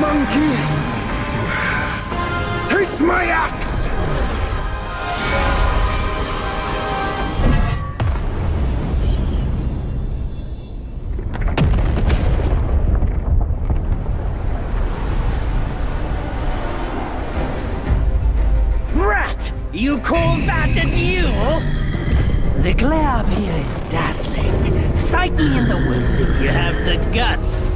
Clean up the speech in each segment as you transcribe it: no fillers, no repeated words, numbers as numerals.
monkey! Taste my axe! Brat! You call that a duel? The glare up here is dazzling. Fight me in the woods if you have the guts.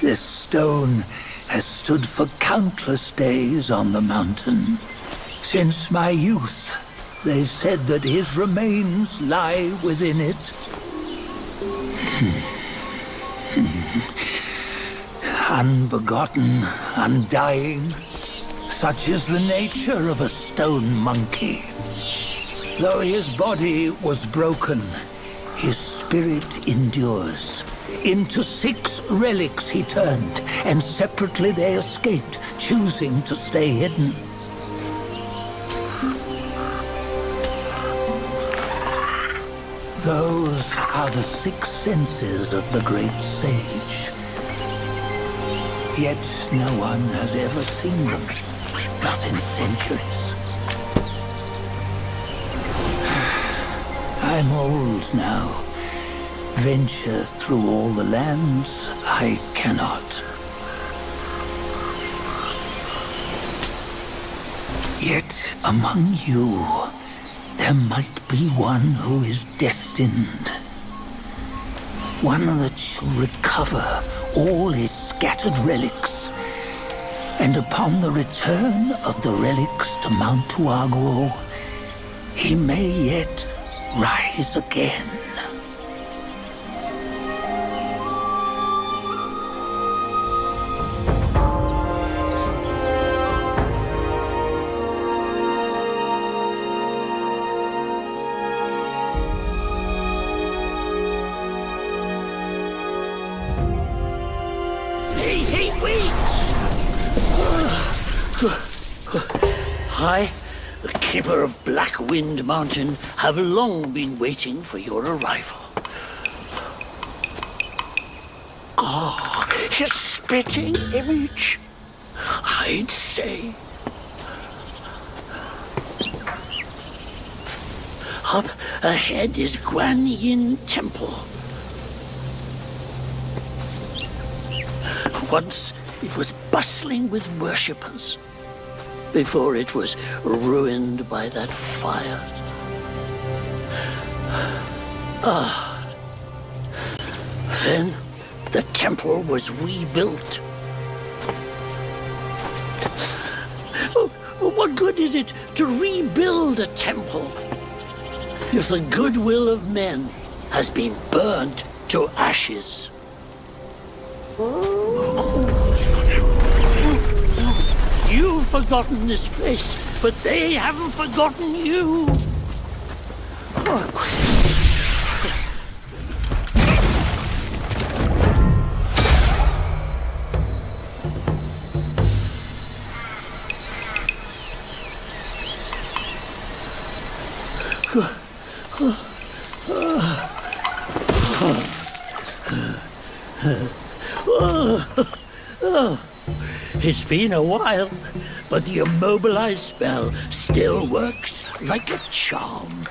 This stone has stood for countless days on the mountain. Since my youth, they've said that his remains lie within it. Unbegotten, undying, such is the nature of a stone monkey. Though his body was broken, his spirit endures. Into 6 relics he turned, and separately they escaped, choosing to stay hidden. Those are the 6 senses of the great sage. Yet no one has ever seen them, not in centuries. I'm old now. Venture through all the lands I cannot. Yet among you, there might be one who is destined. One that shall recover all his scattered relics. And upon the return of the relics to Mount Tuaguo, he may yet rise again. Hey, wait! I, the keeper of Black Wind Mountain, have long been waiting for your arrival. His spitting image, I'd say. Up ahead is Guan Yin Temple. Once it was bustling with worshippers, before it was ruined by that fire. Then the temple was rebuilt. What good is it to rebuild a temple if the goodwill of men has been burned to ashes? You've forgotten this place, but they haven't forgotten you. It's been a while. but the immobilized spell still works like a charm.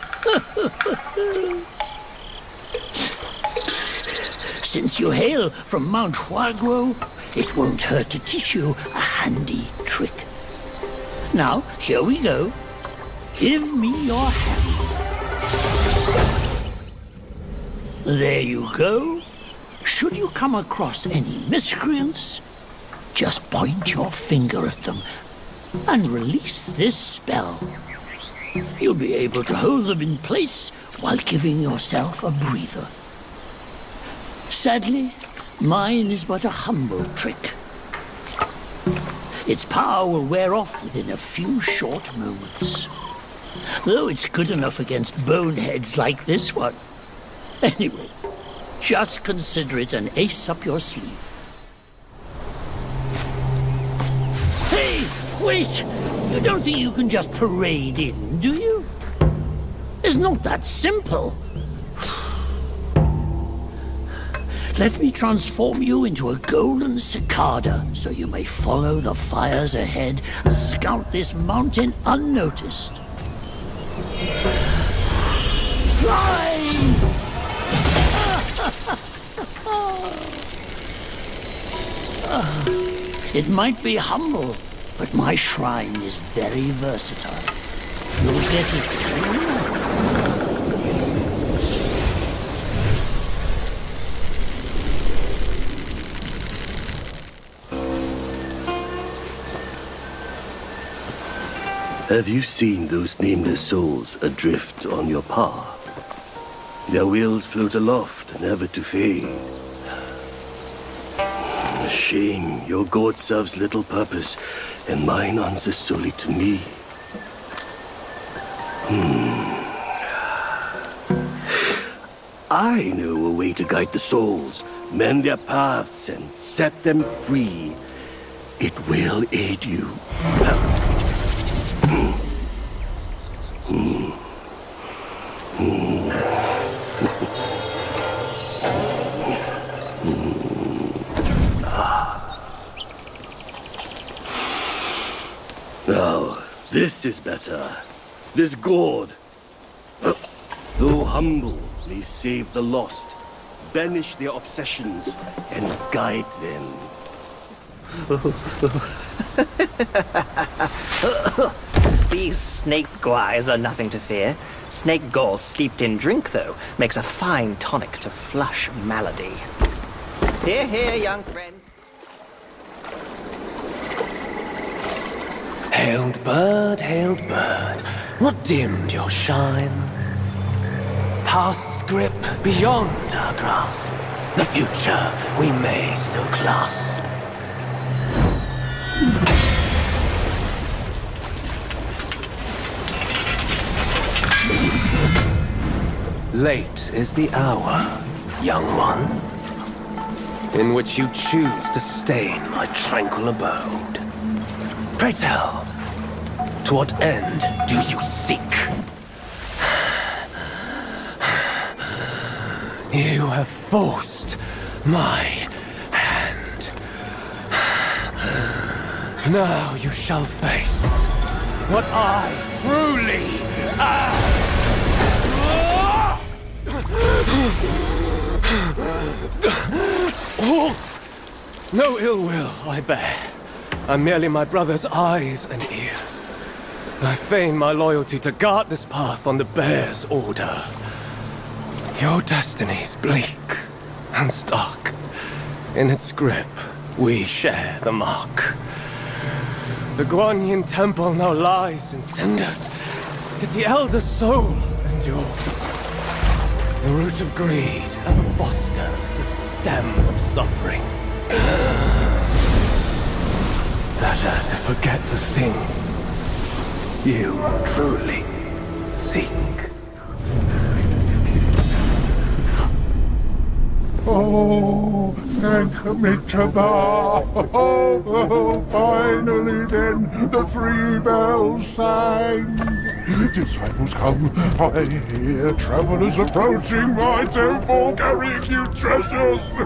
Since you hail from Mount Huaguo, it won't hurt to teach you a handy trick. Now, here we go. Give me your hand. There you go. Should you come across any miscreants, just point your finger at them and release this spell. You'll be able to hold them in place while giving yourself a breather. Sadly, mine is but a humble trick. Its power will wear off within a few short moments. Though it's good enough against boneheads like this one. Anyway, just consider it an ace up your sleeve. Hey, wait! You don't think you can just parade in, do you? It's not that simple. Let me transform you into a golden cicada so you may follow the fires ahead and scout this mountain unnoticed. Fly! It might be humble, but my shrine is very versatile. You'll get it soon. Have you seen those nameless souls adrift on your path? Their wheels float aloft, never to fade. A shame your god serves little purpose, and mine answers solely to me. I know a way to guide the souls, mend their paths, and set them free. It will aid you. Now, this is better. This gourd, though humble, may save the lost, banish their obsessions, and guide them. These snake guais are nothing to fear. Snake gall steeped in drink, though, makes a fine tonic to flush malady. Hear, hear, young friend. Hailed bird, what dimmed your shine? Past's grip beyond our grasp, the future we may still clasp. Late is the hour, young one, in which you choose to stain my tranquil abode. Pray tell, to what end do you seek? You have forced my hand. Now you shall face what I truly am. Halt! No ill will I bear. I'm merely my brother's eyes and ears. I feign my loyalty to guard this path on the bear's order. Your destiny's bleak and stark. In its grip, we share the mark. The Guanyin temple now lies in cinders, yet the elder soul endures. The root of greed and fosters the stem of suffering. Better to forget the thing you truly seek. Oh, thank me to thou. Oh, finally then the 3 bells sang. Disciples come, I hear travelers approaching my temple carrying new treasures.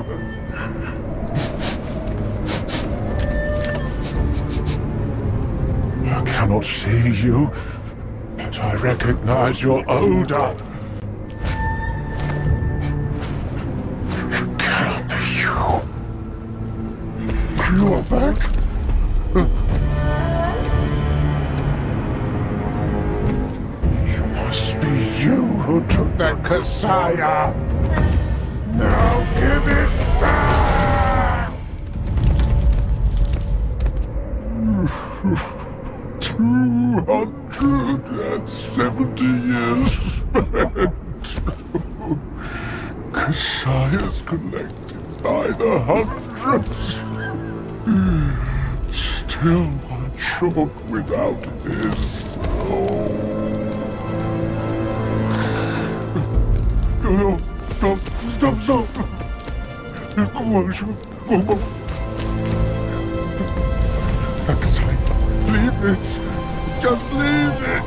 I cannot see you, but I recognize your odor. It cannot be you. You are back. It must be you who took that Kasaya. Now give it back! 270 years spent. Kasayas collected by the hundreds. Still one short without his. No, stop. Leave it. Just leave it.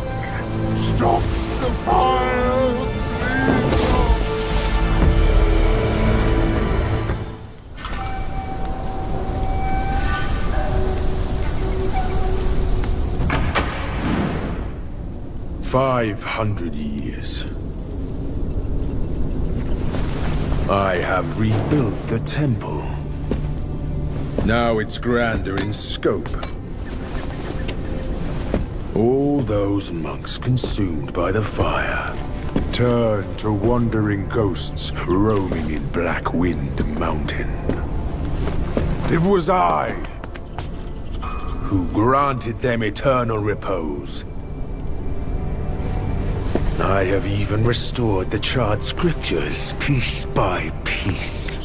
Stop the fire. Please stop. "500 years. I have rebuilt the temple. Now it's grander in scope. All those monks consumed by the fire turned to wandering ghosts roaming in Black Wind Mountain. It was I who granted them eternal repose. I have even restored the charred scriptures piece by piece.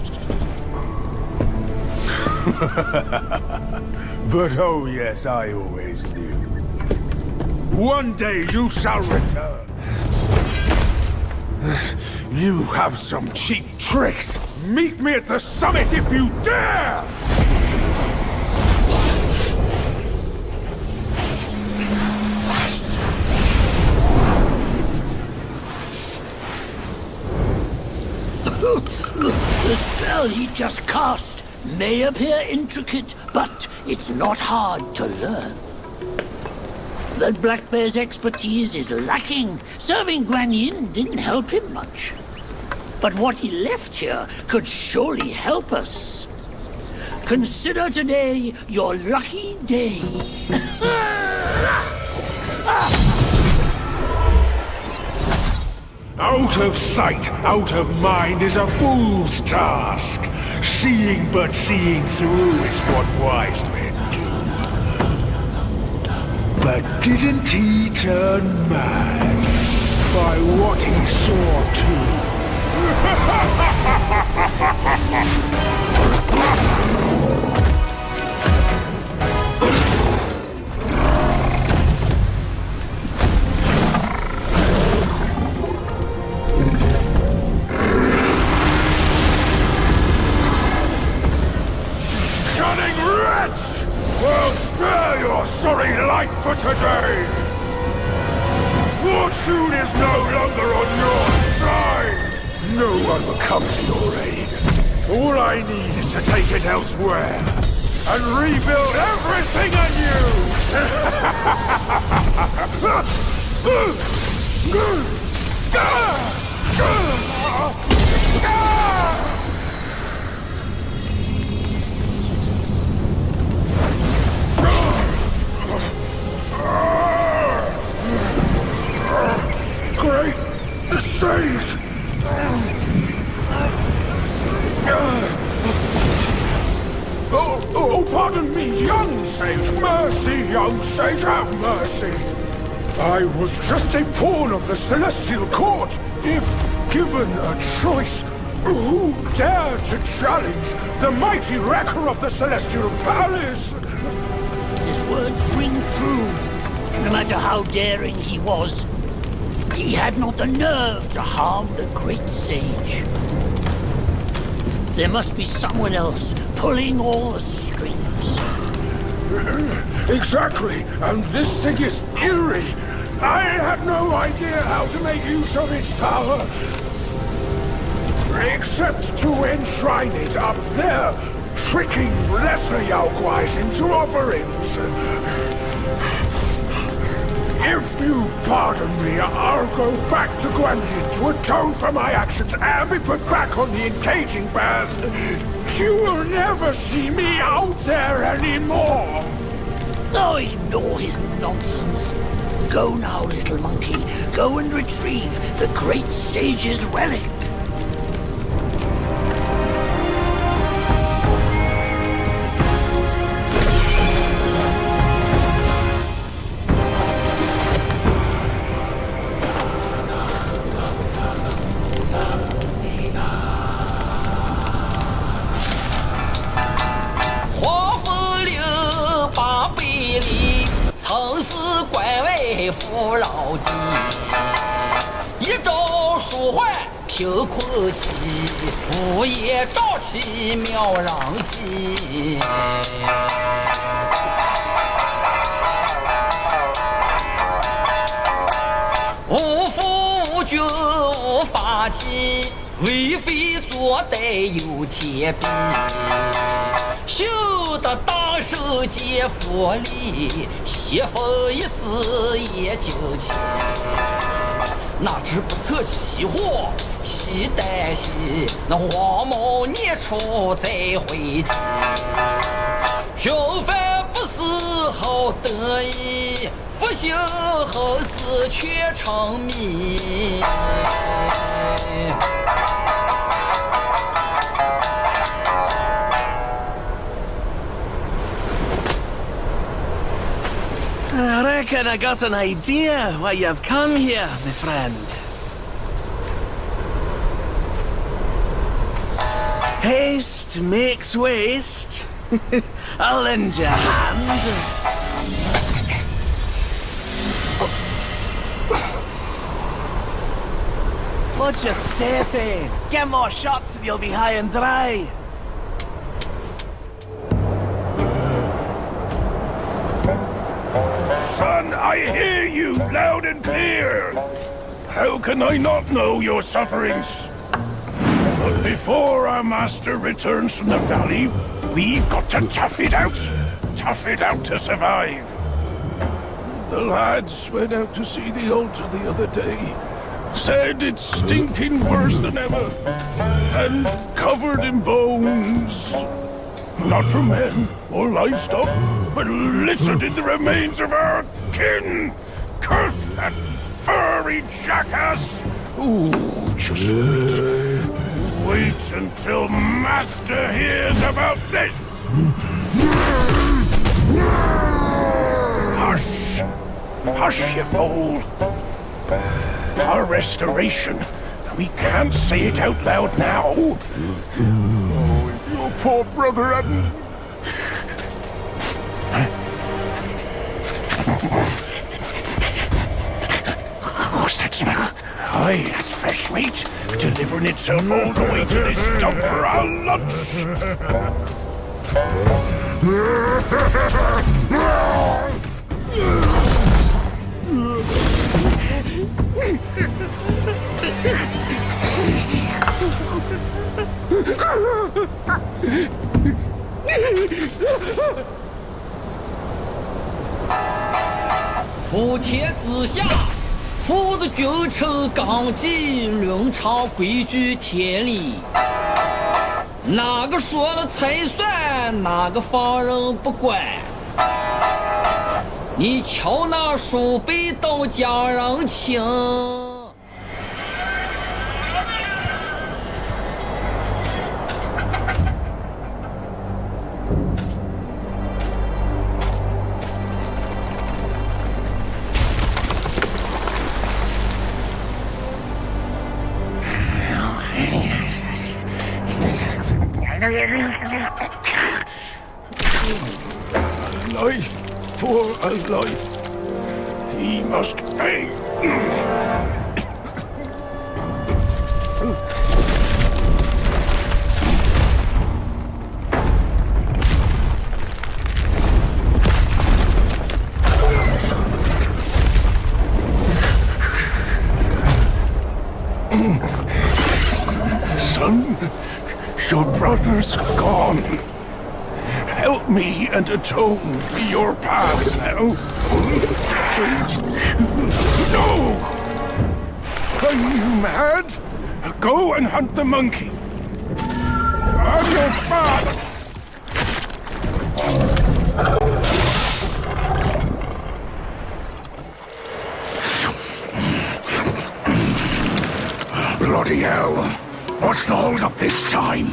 But oh yes, I always knew. One day you shall return. You have some cheap tricks. Meet me at the summit if you dare! The spell he just cast may appear intricate, but it's not hard to learn. That Black Bear's expertise is lacking. Serving Guan Yin didn't help him much. But what he left here could surely help us. Consider today your lucky day. Out of sight, out of mind is a fool's task. Seeing but seeing through is what wise men do. But didn't he turn mad by what he saw too? Well, spare your sorry life for today! Fortune is no longer on your side! No one will come to your aid. All I need is to take it elsewhere and rebuild everything anew! Great sage! Oh, pardon me, young sage. Mercy, young sage, have mercy. I was just a pawn of the Celestial Court. If given a choice, who dared to challenge the mighty wrecker of the Celestial Palace? His words ring true. No matter how daring he was, he had not the nerve to harm the great sage. There must be someone else pulling all the strings. Exactly, and this thing is eerie. I had no idea how to make use of its power. Except to enshrine it up there, tricking lesser Yaoguais into offerings. If you pardon me, I'll go back to Guanyin to atone for my actions and be put back on the engaging band. You will never see me out there anymore. Oh, ignore his nonsense. Go now, little monkey. Go and retrieve the great sage's relic.贫困起，不夜朝起，渺壤起。无父无君无法纪，为非作歹有天庇。修得大圣皆佛力，邪风一丝也惊奇。哪知不测其祸，其旦夕，那荒漠孽畜再回击。平凡不死好得意，复兴后死却成谜。I reckon I got an idea why you've come here, my friend. Haste makes waste. I'll lend you a hand. What'd you step in? Get more shots and you'll be high and dry. Son, I hear you loud and clear. How can I not know your sufferings? But before our master returns from the valley, we've got to tough it out. Tough it out to survive. The lads went out to see the altar the other day. Said it's stinking worse than ever. And covered in bones. Not from men or livestock, but littered in the remains of our kin. Curse that furry jackass! Ooh, just wait. Wait until Master hears about this! Hush! Hush, you fool! Our restoration. We can't say it out loud now. Your poor brother hadn't... What's that smell? Aye, that's fresh meat. Delivering itself all the way to this dump for our lunch.普天之下，父子君臣纲纪，伦常规矩天理。哪个说了才算，哪个放任不管。你瞧那鼠辈都家人情。Life for a life. He must pay. Son, your brother's gone. Help me and atone for your past now. No! Are you mad? Go and hunt the monkey. I'm your father. Bloody hell. What's the hold up this time?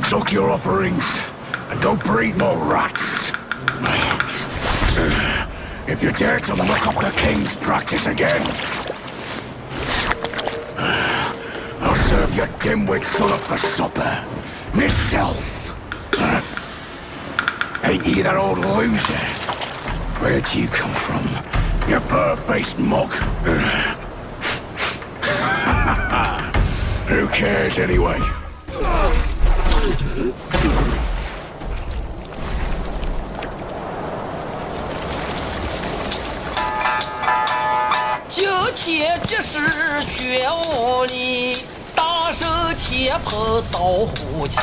Suck your offerings and go breed more rats. If you dare to look up the king's practice again, I'll serve your dimwit son up for supper. Myself. Ain't you that old loser? Where'd you come from, you bird-faced mug? Who cares anyway? 九天即时全无力，大圣天蓬造虎旗，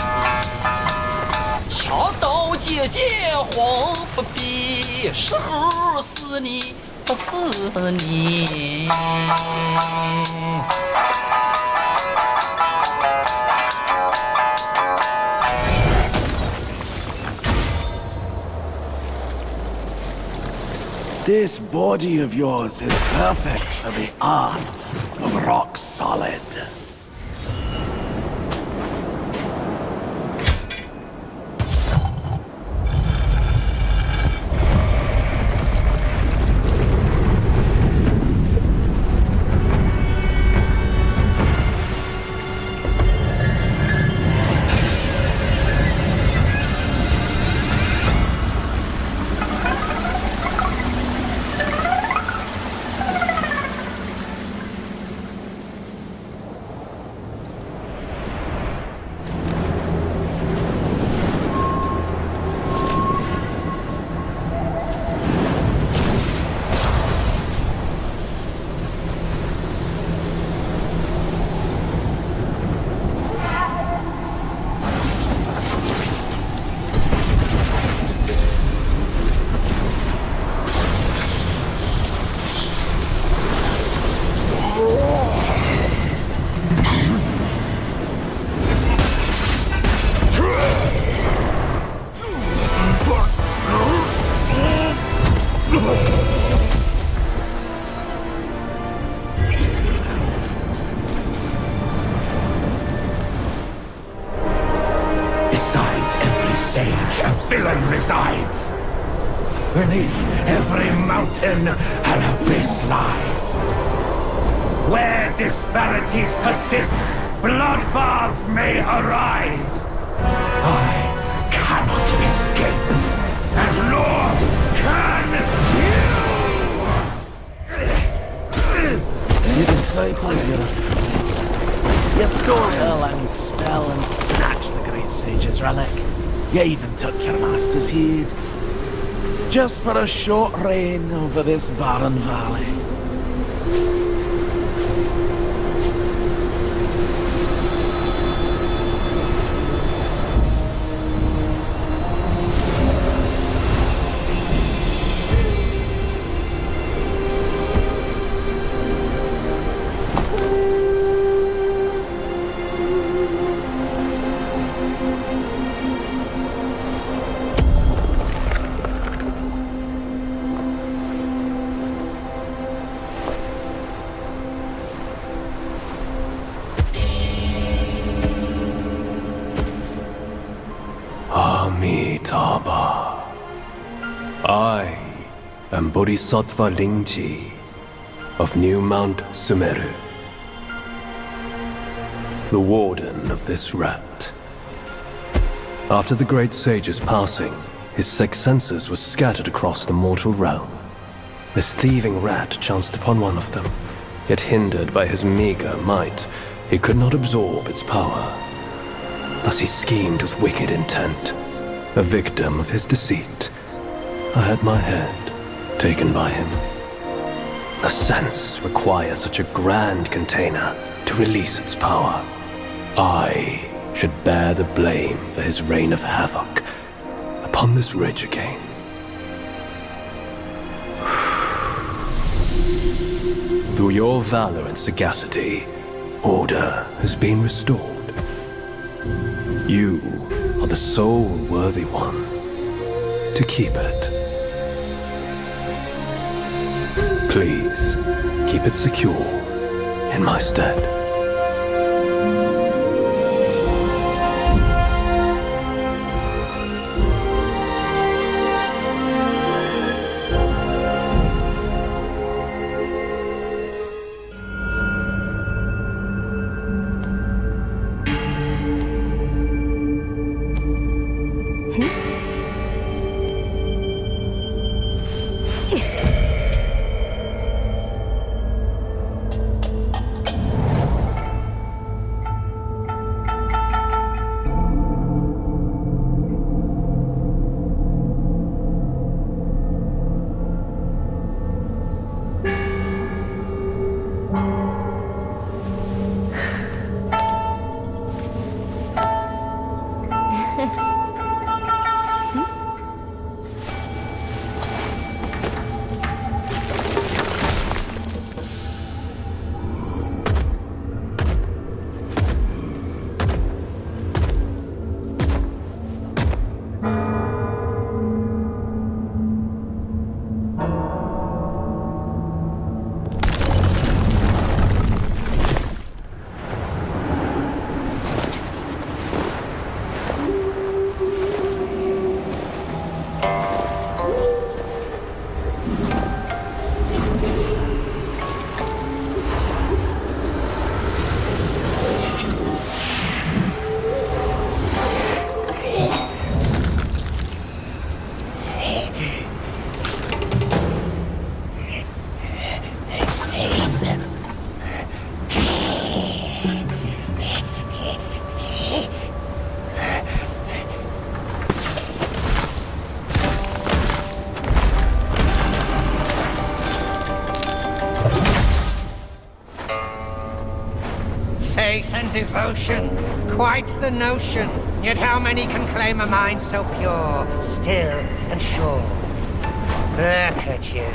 枪刀剑剑黄不比，时候死你不死你。 This body of yours is perfect for the art of rock solid. Resides. Beneath every mountain an abyss lies. Where disparities persist, bloodbaths may arise. I cannot escape, and nor can you! You disciple, you're a fool. You stole Erlang's spell and snatched the great sage's relic. You even took your master's heed. Just for a short reign over this barren valley. Amitabha. I am Bodhisattva Lingji of New Mount Sumeru, the warden of this rat. After the great sage's passing, his sixth senses were scattered across the mortal realm. This thieving rat chanced upon one of them, yet hindered by his meager might, he could not absorb its power. Thus he schemed with wicked intent. A victim of his deceit, I had my head taken by him. The sense requires such a grand container to release its power. I should bear the blame for his reign of havoc, upon this ridge again. Through your valor and sagacity, order has been restored. You are the sole worthy one to keep it. Please, keep it secure in my stead. Faith and devotion, quite the notion. Yet how many can claim a mind so pure, still and sure? Look at you.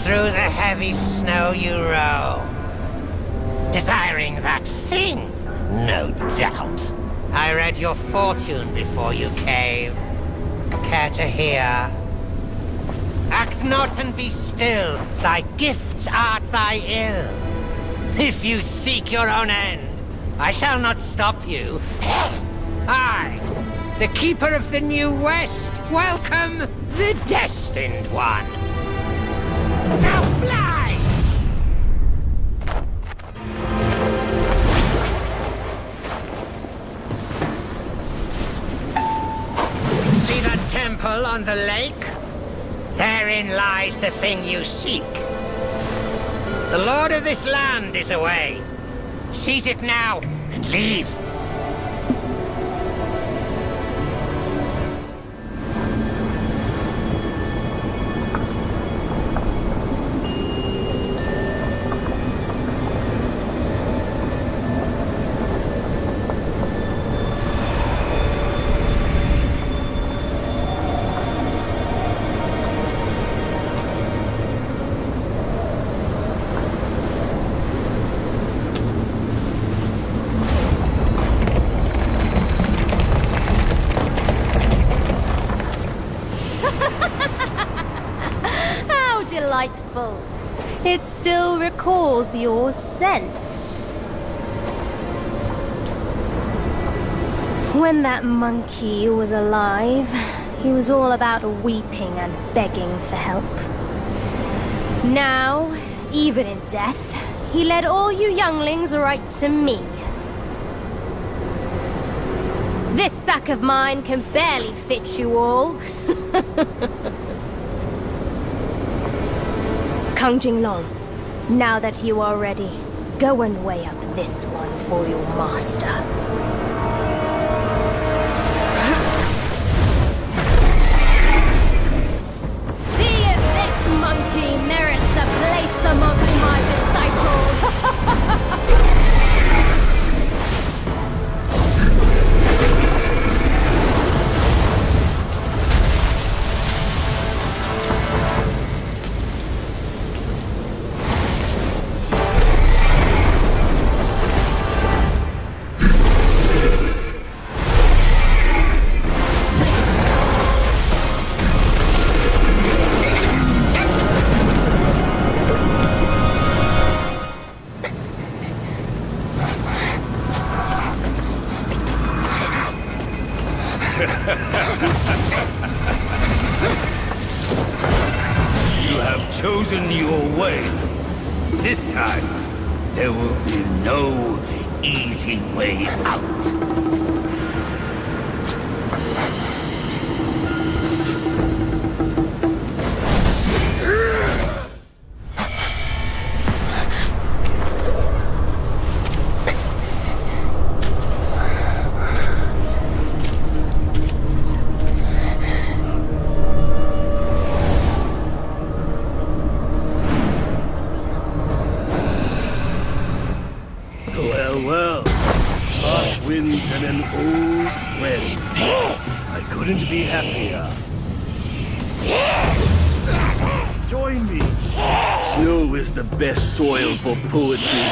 Through the heavy snow you roam. Desiring that thing, no doubt. I read your fortune before you came. Care to hear? Act not and be still. Thy gifts art thy ill. If you seek your own end, I shall not stop you. I, the Keeper of the New West, welcome the Destined One. Now fly! See that temple on the lake? Therein lies the thing you seek. The lord of this land is away. Seize it now and leave. Delightful. It still recalls your scent. When that monkey was alive, he was all about weeping and begging for help. Now, even in death, he led all you younglings right to me. This sack of mine can barely fit you all. Kang Jinglong, now that you are ready, go and weigh up this one for your master. See if this monkey merits a place amongst my disciples. You have chosen your way. This time, there will be no easy way out. Well, harsh winds and an old friend. I couldn't be happier. Join me. Snow is the best soil for poetry.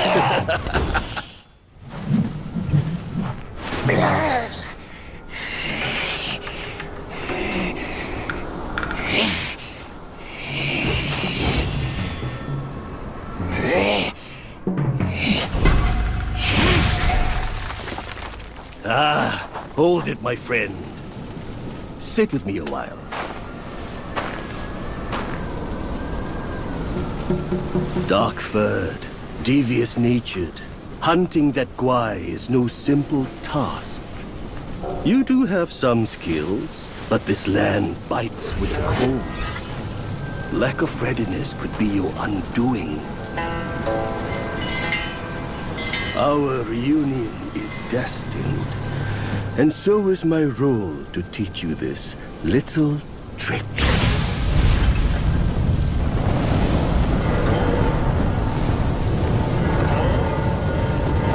Hold it, my friend. Sit with me a while. Dark-furred, devious-natured, hunting that Gwai is no simple task. You do have some skills, but this land bites with the cold. Lack of readiness could be your undoing. Our reunion is destined. And so is my role to teach you this little trick.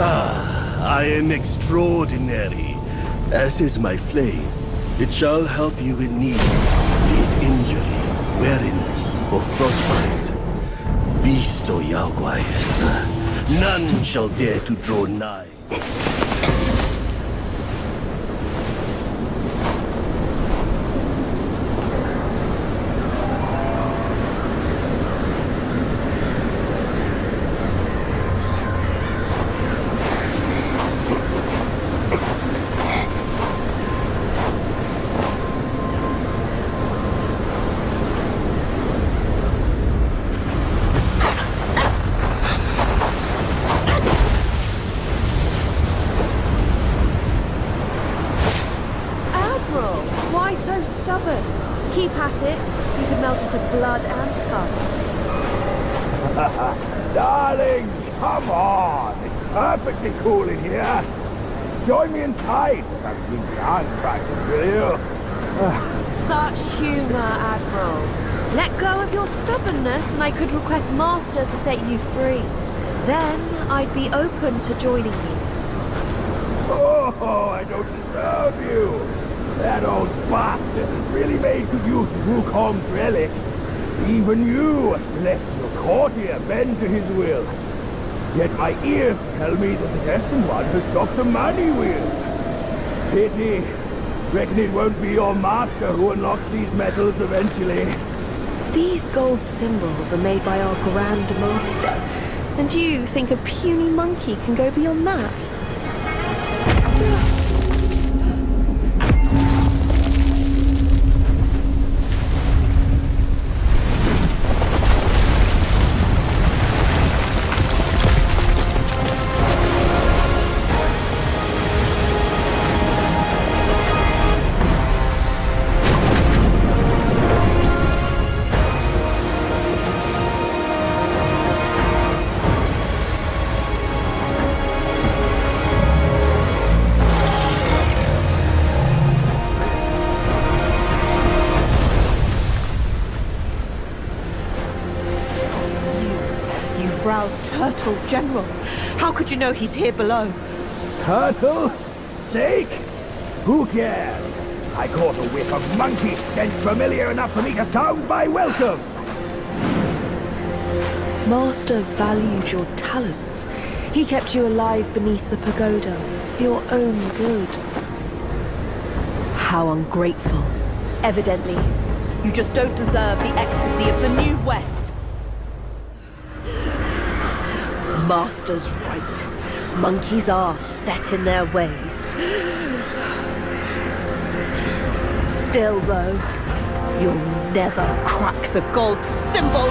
I am extraordinary, as is my flame. It shall help you in need, be it injury, weariness, or frostbite. Beast or Yaogwai, none shall dare to draw nigh. Keep at it. You could melt into blood and pus. Darling, come on. It's perfectly cool in here. Join me inside. Have some dance practice, will you? Such humor, Admiral. Let go of your stubbornness and I could request Master to set you free. Then I'd be open to joining you. Oh, I don't deserve you. That old bastard has really made good use of WUKONG's relic. Even you, a celestial courtier, bend to his will. Yet my ears tell me that the destined one has stopped the money wheel. Pity. Reckon it won't be your master who unlocks these metals eventually. These gold symbols are made by our Grand Master. And you think a puny monkey can go beyond that? Brow's turtle, General. How could you know he's here below? Turtle? Snake? Who cares? I caught a whiff of monkey stench familiar enough for me to sound my welcome. Master valued your talents. He kept you alive beneath the pagoda for your own good. How ungrateful. Evidently, you just don't deserve the ecstasy of the New West. Master's right. Monkeys are set in their ways. still, though. You'll never crack the gold symbol.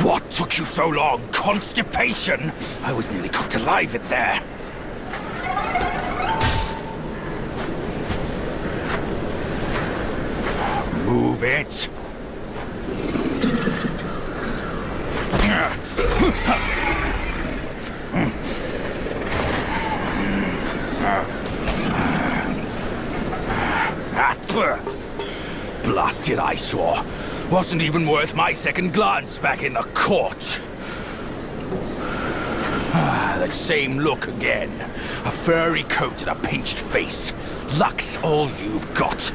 What took you so long? Constipation? I was nearly cooked alive in there. Move it. Blasted eyesore. Wasn't even worth my second glance back in the court. That same look again. A furry coat and a pinched face. Luck's all you've got.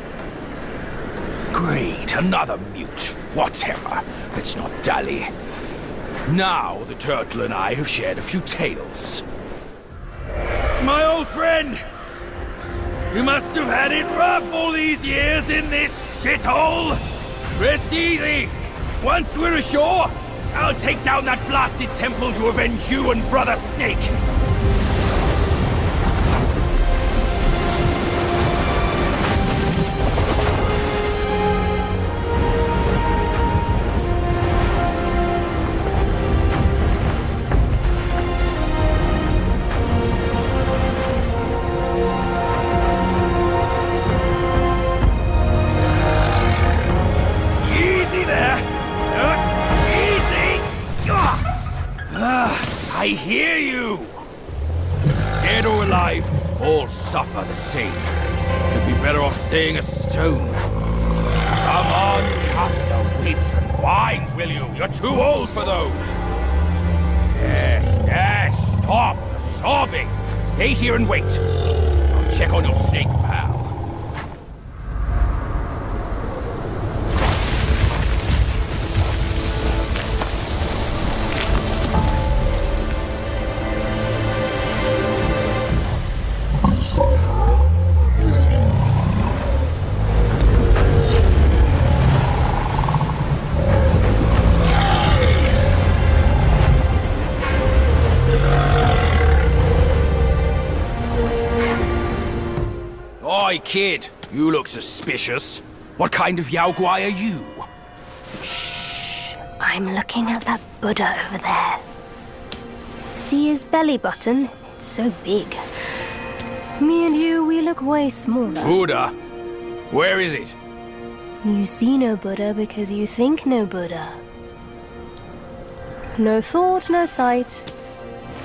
Great, another mute. Whatever. Let's not dally. Now the turtle and I have shared a few tales. My old friend! You must have had it rough all these years in this shithole! Rest easy! Once we're ashore, I'll take down that blasted temple to avenge you and Brother Snake! I hear you! Dead or alive, all suffer the same. You'd be better off staying a stone. Come on, cut the whips and wines, will you? You're too old for those. Yes, stop sobbing. Stay here and wait. I'll check on your snake, pal. Oi, kid, you look suspicious. What kind of Yao Guai are you? Shh. I'm looking at that Buddha over there. See his belly button? It's so big. Me and you, we look way smaller. Buddha? Where is it? You see no Buddha because you think no Buddha. No thought, no sight.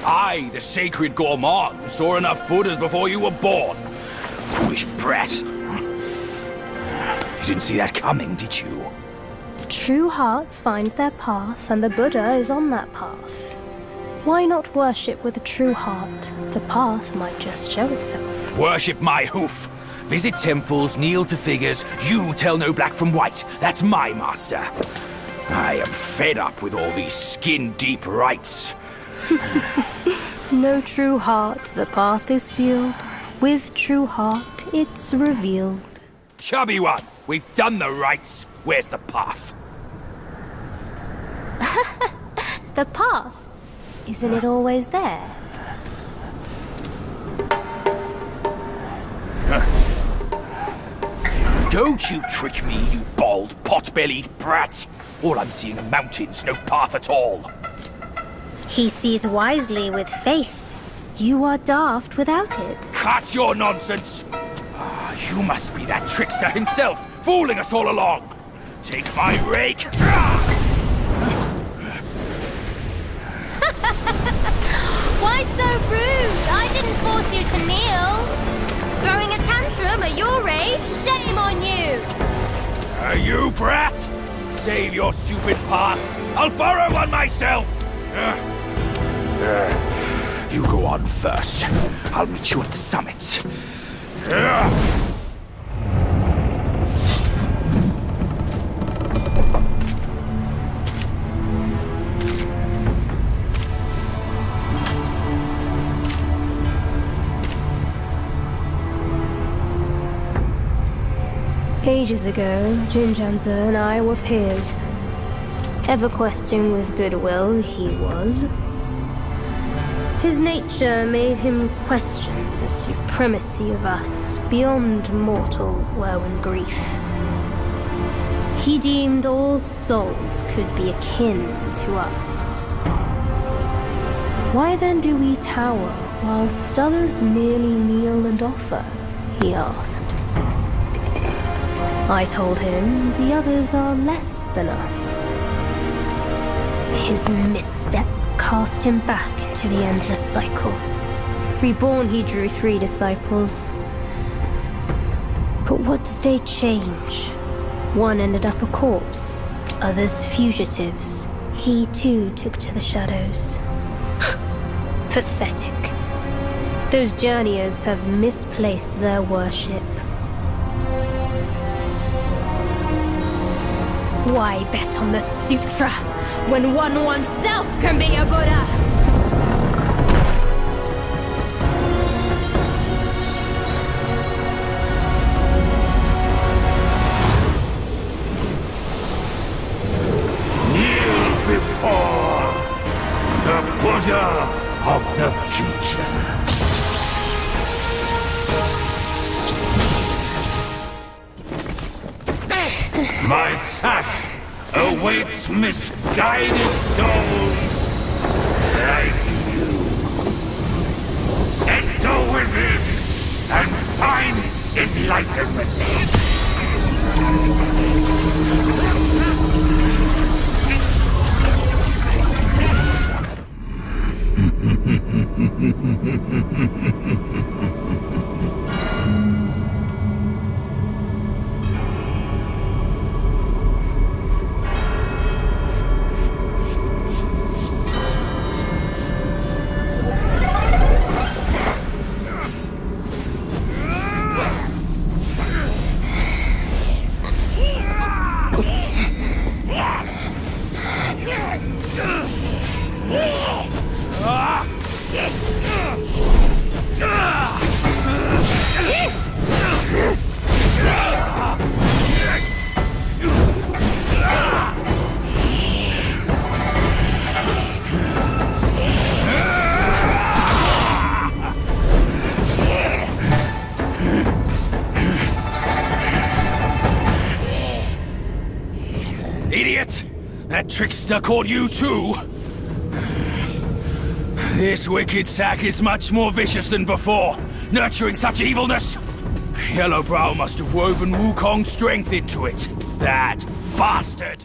I, the sacred gourmand, saw enough Buddhas before you were born. Foolish brat. You didn't see that coming, did you? True hearts find their path, and the Buddha is on that path. Why not worship with a true heart? The path might just show itself. Worship my hoof. Visit temples, kneel to figures. You tell no black from white. That's my master. I am fed up with all these skin-deep rites. No true heart, the path is sealed. With true heart, it's revealed. Chubby one, we've done the rites. Where's the path? The path? Isn't it always there? Don't you trick me, you bald, pot-bellied brat! All I'm seeing are mountains, no path at all. He sees wisely with faith. You are daft without it. Cut your nonsense! You must be that trickster himself, fooling us all along! Take my rake! Why so rude? I didn't force you to kneel. Throwing a tantrum at your age? Shame on you! You brat! Save your stupid path! I'll borrow one myself! You go on first. I'll meet you at the summit. Ages ago, Jinjanza and I were peers. Ever questing with goodwill, he was. His nature made him question the supremacy of us beyond mortal woe and grief. He deemed all souls could be akin to us. Why then do we tower whilst others merely kneel and offer? He asked. I told him the others are less than us. His misstep cast him back into the endless cycle. Reborn, he drew 3 disciples. But what did they change? One ended up a corpse, others fugitives. He too took to the shadows. Pathetic. Those journeyers have misplaced their worship. Why bet on the sutra when one oneself can be a Buddha? Kneel before the Buddha of the future. My sack awaits misguided souls like you. Enter within and find enlightenment. Idiot! That trickster caught you too! This wicked sack is much more vicious than before, nurturing such evilness! Yellowbrow must have woven Wukong's strength into it. That bastard!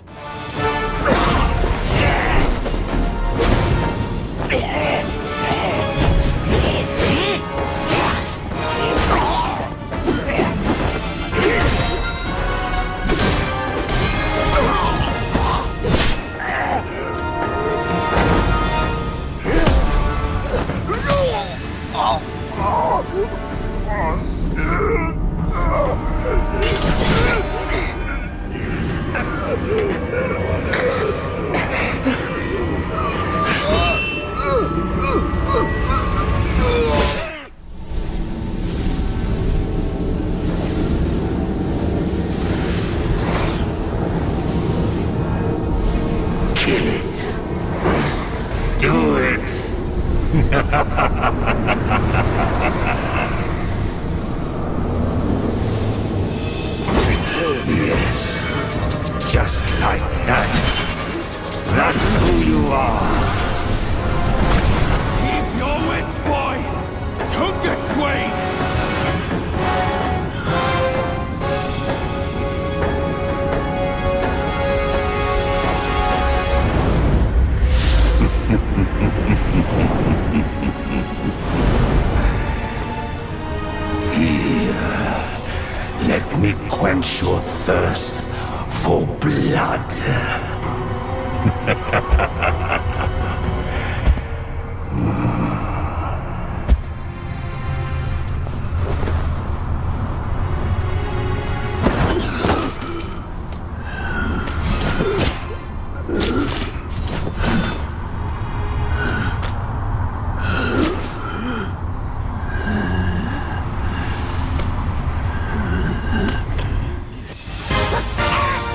Kill it. Do it. Yes. Just like that. That's who you are. Keep your wits, boy. Don't get swayed. Here, let me quench your thirst for blood.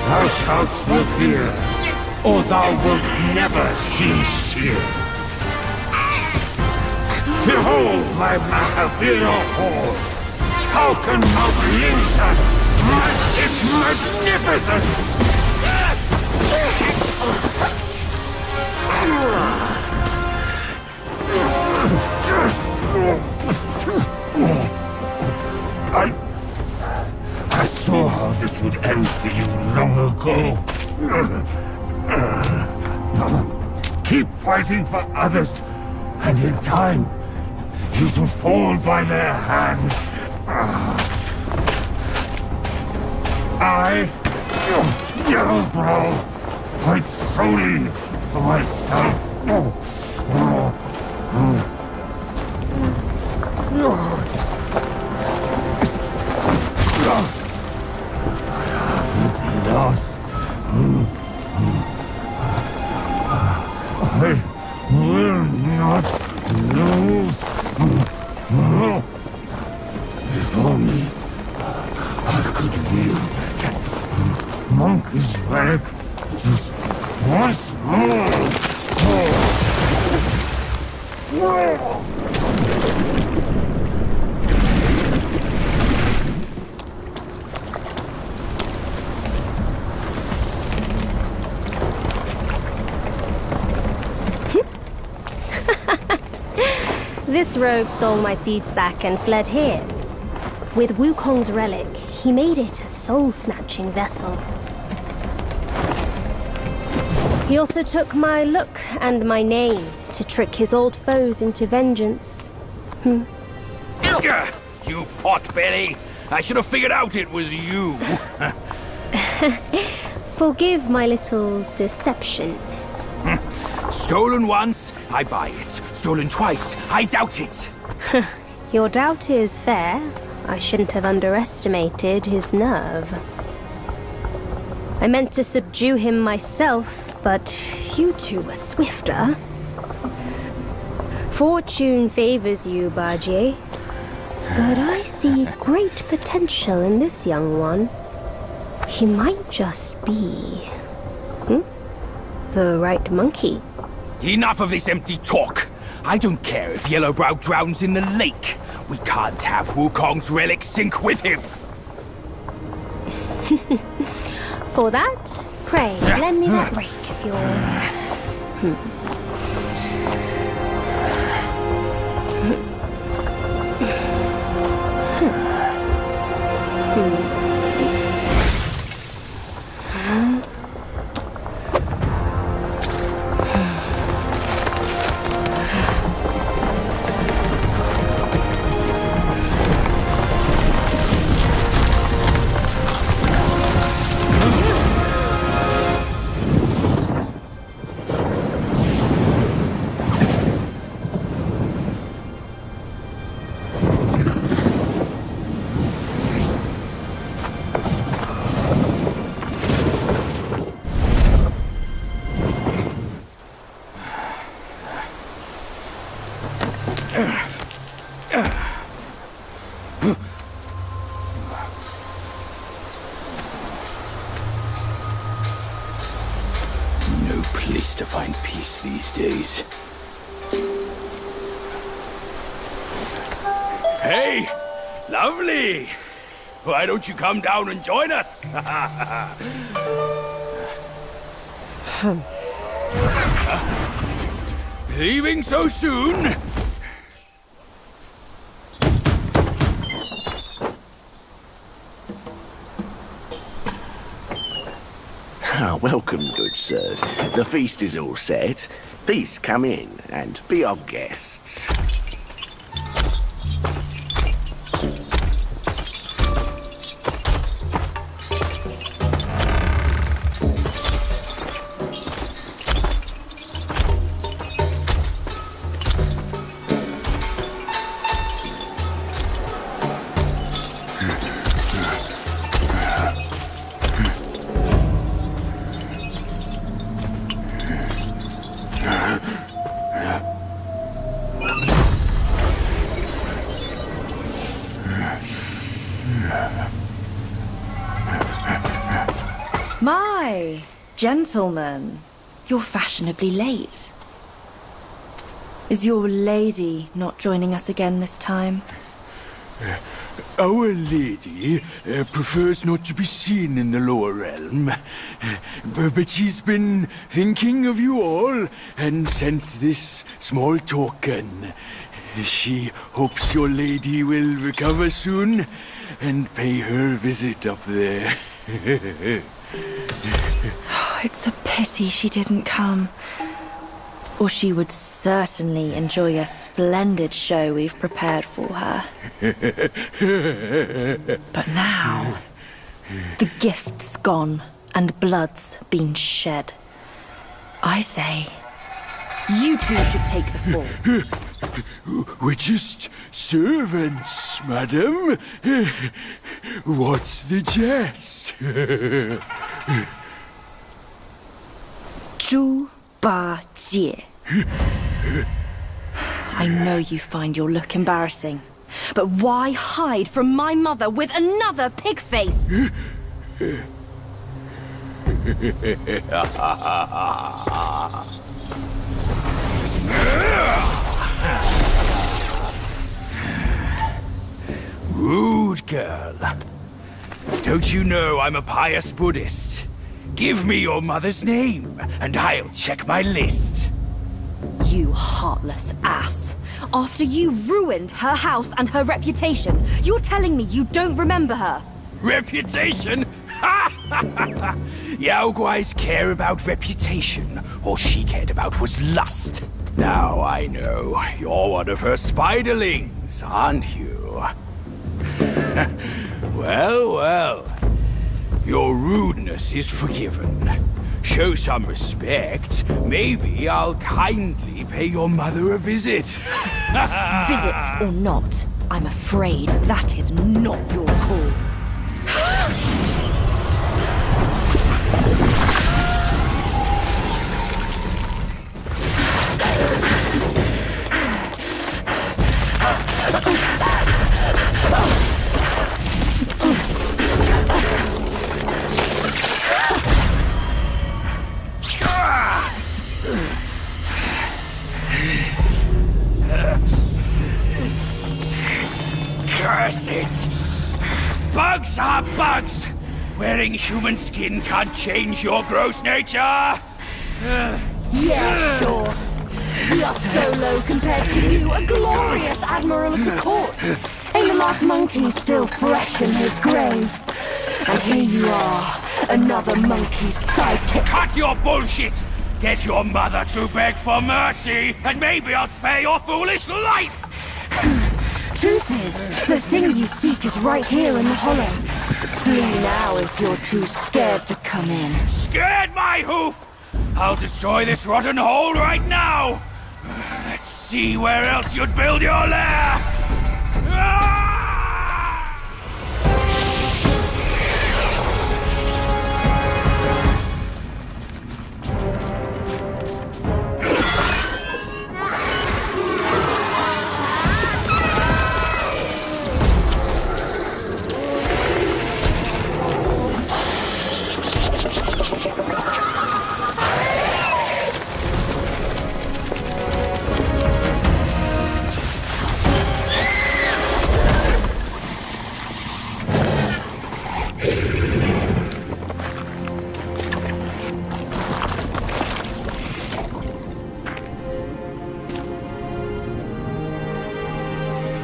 Thou shalt no fear, or thou wilt never see cheer. Behold my Mahavira hall! How can Mount Linsa match its magnificence? I saw how this would end for you long ago. Keep fighting for others, and in time, you shall fall by their hand. I, Yellowbrow, fight solely for myself. Lost. I will not lose. If only I could wield that monkey's relic just once more. This rogue stole my seed sack and fled here. With Wukong's relic, he made it a soul-snatching vessel. He also took my look and my name to trick his old foes into vengeance. You potbelly! I should have figured out it was you. Forgive my little deception. Stolen once, I buy it. Stolen twice, I doubt it. Your doubt is fair. I shouldn't have underestimated his nerve. I meant to subdue him myself, but you two were swifter. Fortune favors you, Bajie. But I see great potential in this young one. He might just be... the right monkey. Enough of this empty talk. I don't care if Yellowbrow drowns in the lake. We can't have Wukong's relic sink with him. For that, pray, lend me that rake of yours. place to find peace these days. Hey! Lovely! Why don't you come down and join us? Leaving so soon? Welcome, good sirs. The feast is all set. Please come in and be our guests. My gentlemen, you're fashionably late. Is your lady not joining us again this time? Our lady prefers not to be seen in the lower realm. But she's been thinking of you all and sent this small token. She hopes your lady will recover soon and pay her visit up there. It's a pity she didn't come. Or she would certainly enjoy a splendid show we've prepared for her. But now, the gift's gone and blood's been shed. I say, you two should take the fall. We're just servants, madam. What's the jest? Zhu Ba Jie. I know you find your look embarrassing, but why hide from my mother with another pig face? Rude girl. Don't you know I'm a pious Buddhist? Give me your mother's name, and I'll check my list. You heartless ass. After you ruined her house and her reputation, you're telling me you don't remember her? Reputation? Yao Guai's care about reputation. All she cared about was lust. Now I know. You're one of her spiderlings, aren't you? Well, well. Your rudeness is forgiven. Show some respect. Maybe I'll kindly pay your mother a visit. Visit or not, I'm afraid that is not your call. Curse it! Bugs are bugs! Wearing human skin can't change your gross nature! Yeah, sure. We are so low compared to you, a glorious admiral of the court. And the last monkey still fresh in his grave. And here you are, another monkey's sidekick. Cut your bullshit! Get your mother to beg for mercy, and maybe I'll spare your foolish life! Truth is, the thing you seek is right here in the hollow. Flee now if you're too scared to come in. Scared, my hoof! I'll destroy this rotten hole right now! Let's see where else you'd build your lair! Ah!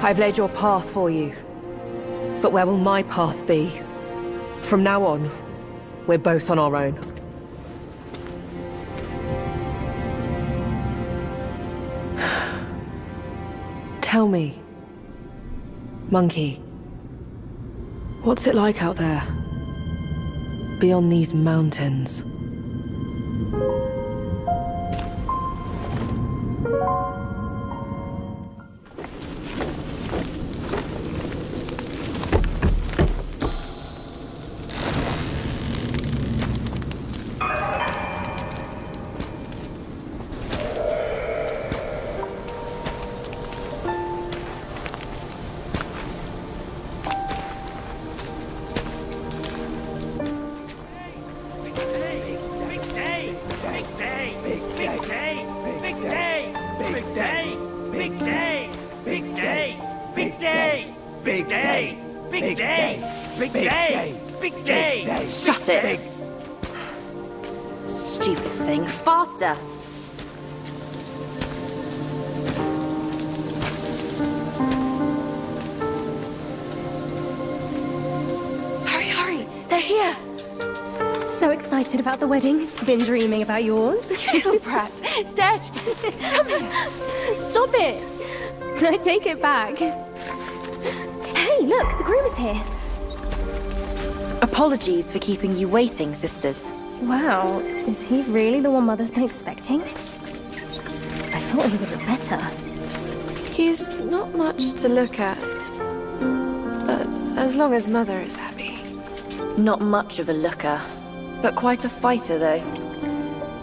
I've laid your path for you. But where will my path be? From now on, we're both on our own. Tell me, Monkey, what's it like out there? Beyond these mountains? Shut it! Stupid thing. Faster! Hurry, hurry! They're here! So excited about the wedding. Been dreaming about yours. You little brat. Dead. Come here. Stop it! I take it back. Hey, look, the groom is here. Apologies for keeping you waiting, sisters. Wow, is he really the one Mother's been expecting? I thought he would look better. He's not much to look at, but as long as Mother is happy. Not much of a looker, but quite a fighter, though.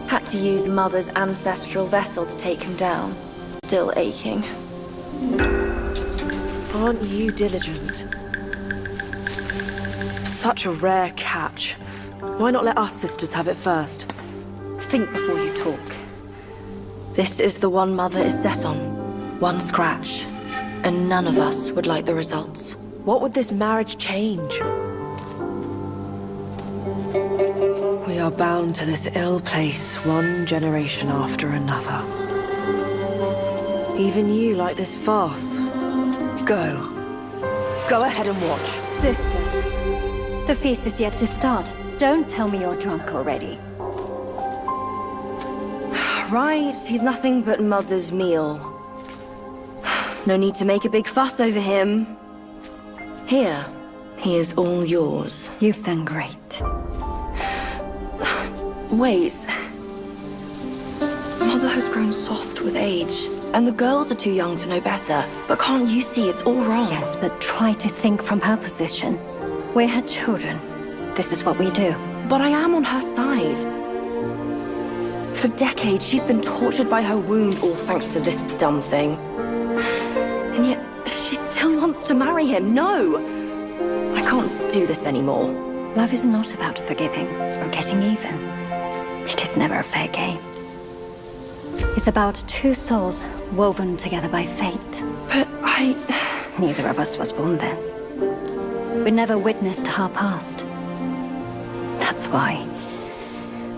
Had to use Mother's ancestral vessel to take him down. Still aching. Aren't you diligent? Such a rare catch. Why not let us sisters have it first? Think before you talk. This is the one Mother is set on. One scratch. And none of us would like the results. What would this marriage change? We are bound to this ill place one generation after another. Even you like this farce. Go. Go ahead and watch. Sisters, the feast is yet to start. Don't tell me you're drunk already. Right, he's nothing but Mother's meal. No need to make a big fuss over him. Here, he is all yours. You've done great. Wait. Mother has grown soft with age, and the girls are too young to know better. But can't you see it's all wrong? Yes, but try to think from her position. We're her children. This is what we do. But I am on her side. For decades, she's been tortured by her wound, all thanks to this dumb thing. And yet, she still wants to marry him. No! I can't do this anymore. Love is not about forgiving or getting even. It is never a fair game. It's about two souls woven together by fate. But Neither of us was born then. We never witnessed her past. That's why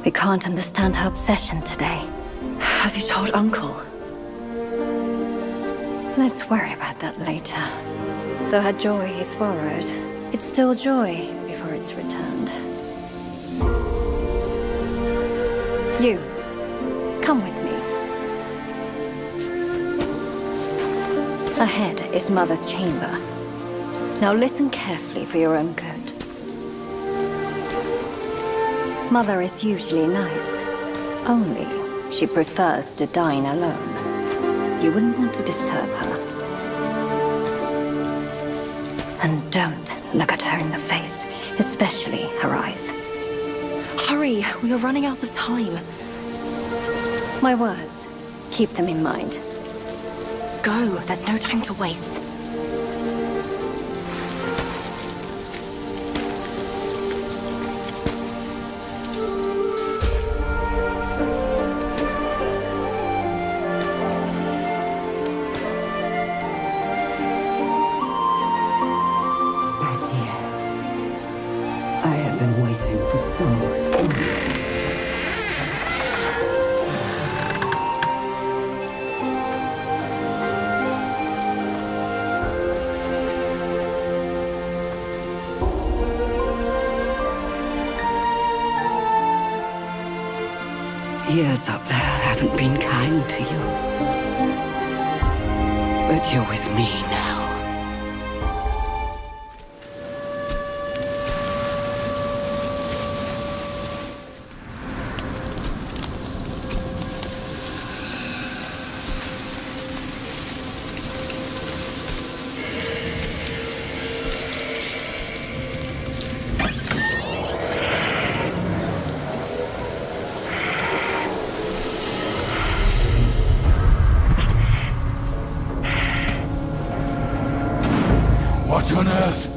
we can't understand her obsession today. Have you told Uncle? Let's worry about that later. Though her joy is borrowed, it's still joy before it's returned. You, come with me. Ahead is Mother's chamber. Now listen carefully for your own good. Mother is usually nice. Only she prefers to dine alone. You wouldn't want to disturb her. And don't look at her in the face, especially her eyes. Hurry, we are running out of time. My words, keep them in mind. Go, there's no time to waste. I have been waiting for so long. years up there haven't been kind to you. But you're with me now. What on earth?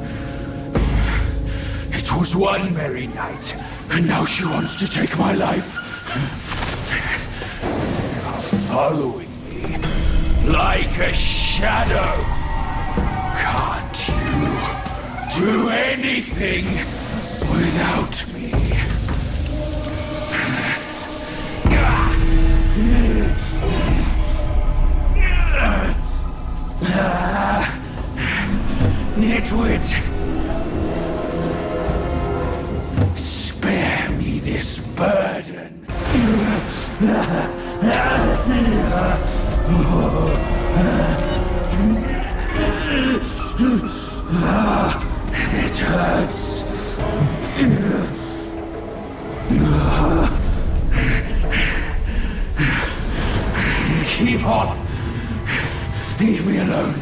It was one merry night, and now she wants to take my life. You're following me like a shadow. Can't you do anything without me? Nitwit! Spare me this burden. It hurts. Keep off. Leave me alone.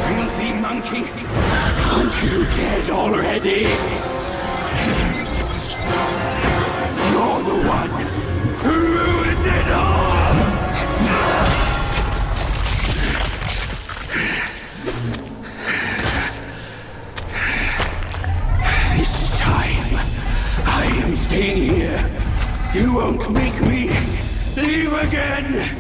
Filthy monkey! Aren't you dead already? You're the one who ruined it all! This time, I am staying here. You won't make me leave again!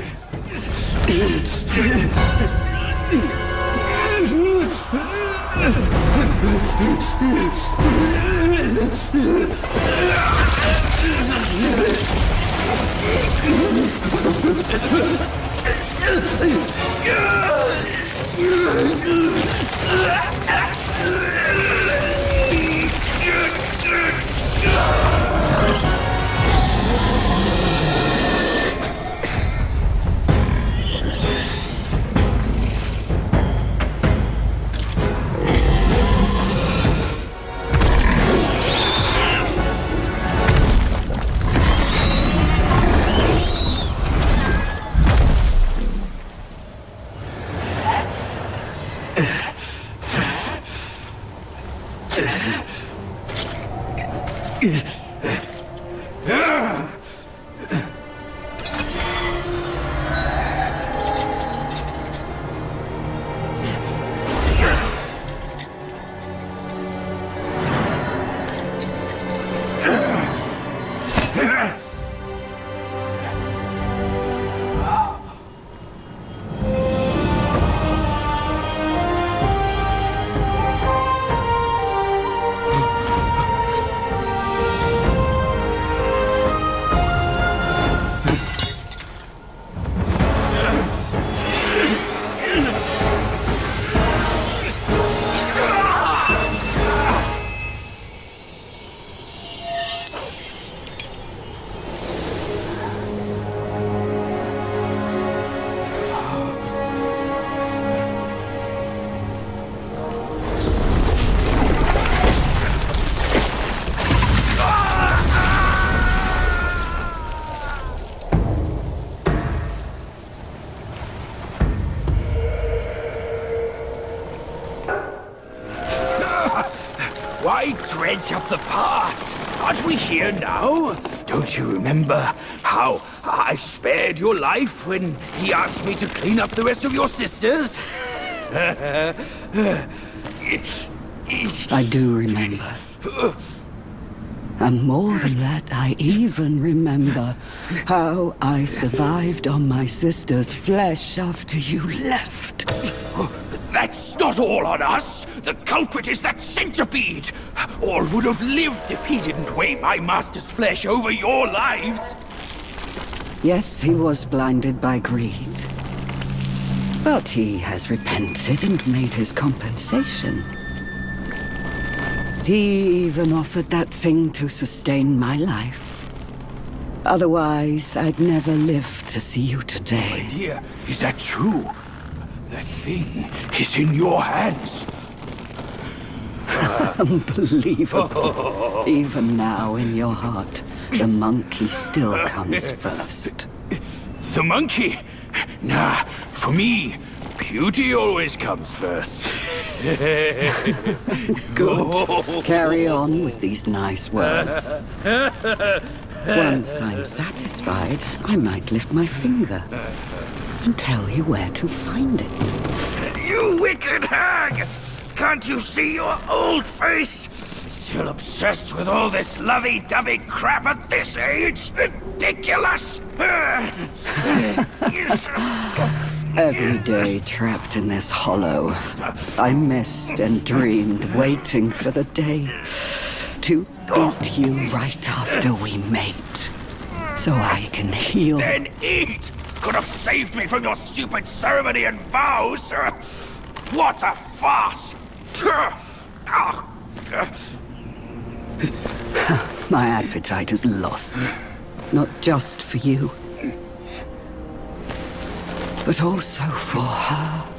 Why dredge up the past? Aren't we here now? Don't you remember how I spared your life when he asked me to clean up the rest of your sisters? I do remember. And more than that, I even remember how I survived on my sister's flesh after you left. That's not all on us. The culprit is that centipede. All would have lived if he didn't weigh my master's flesh over your lives. Yes, he was blinded by greed. But he has repented and made his compensation. He even offered that thing to sustain my life. Otherwise, I'd never live to see you today. My dear, is that true? That thing is in your hands. Unbelievable. Even now, in your heart, the monkey still comes first. The monkey? Nah, for me, beauty always comes first. Good. Carry on with these nice words. Once I'm satisfied, I might lift my finger and tell you where to find it. You wicked hag! Can't you see your old face? Still obsessed with all this lovey-dovey crap at this age? Ridiculous! Every day trapped in this hollow, I missed and dreamed, waiting for the day to eat you right after we mate, so I can heal. Then eat! Could have saved me from your stupid ceremony and vows! What a farce! My appetite is lost, not just for you, but also for her.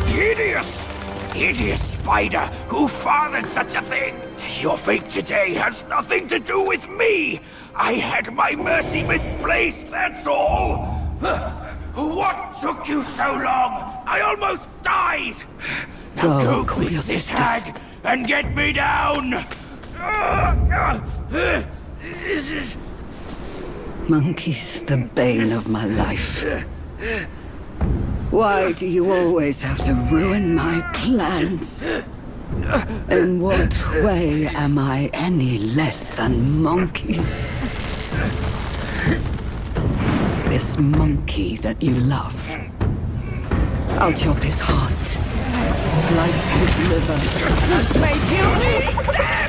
Hideous! Hideous spider! Who fathered such a thing? Your fate today has nothing to do with me! I had my mercy misplaced, that's all! What took you so long? I almost died! Now go quick, this hag, and get me down! Monkey's the bane of my life. Why do you always have to ruin my plans? In what way am I any less than monkeys? This monkey that you love, I'll chop his heart, slice his liver, and make you eat them!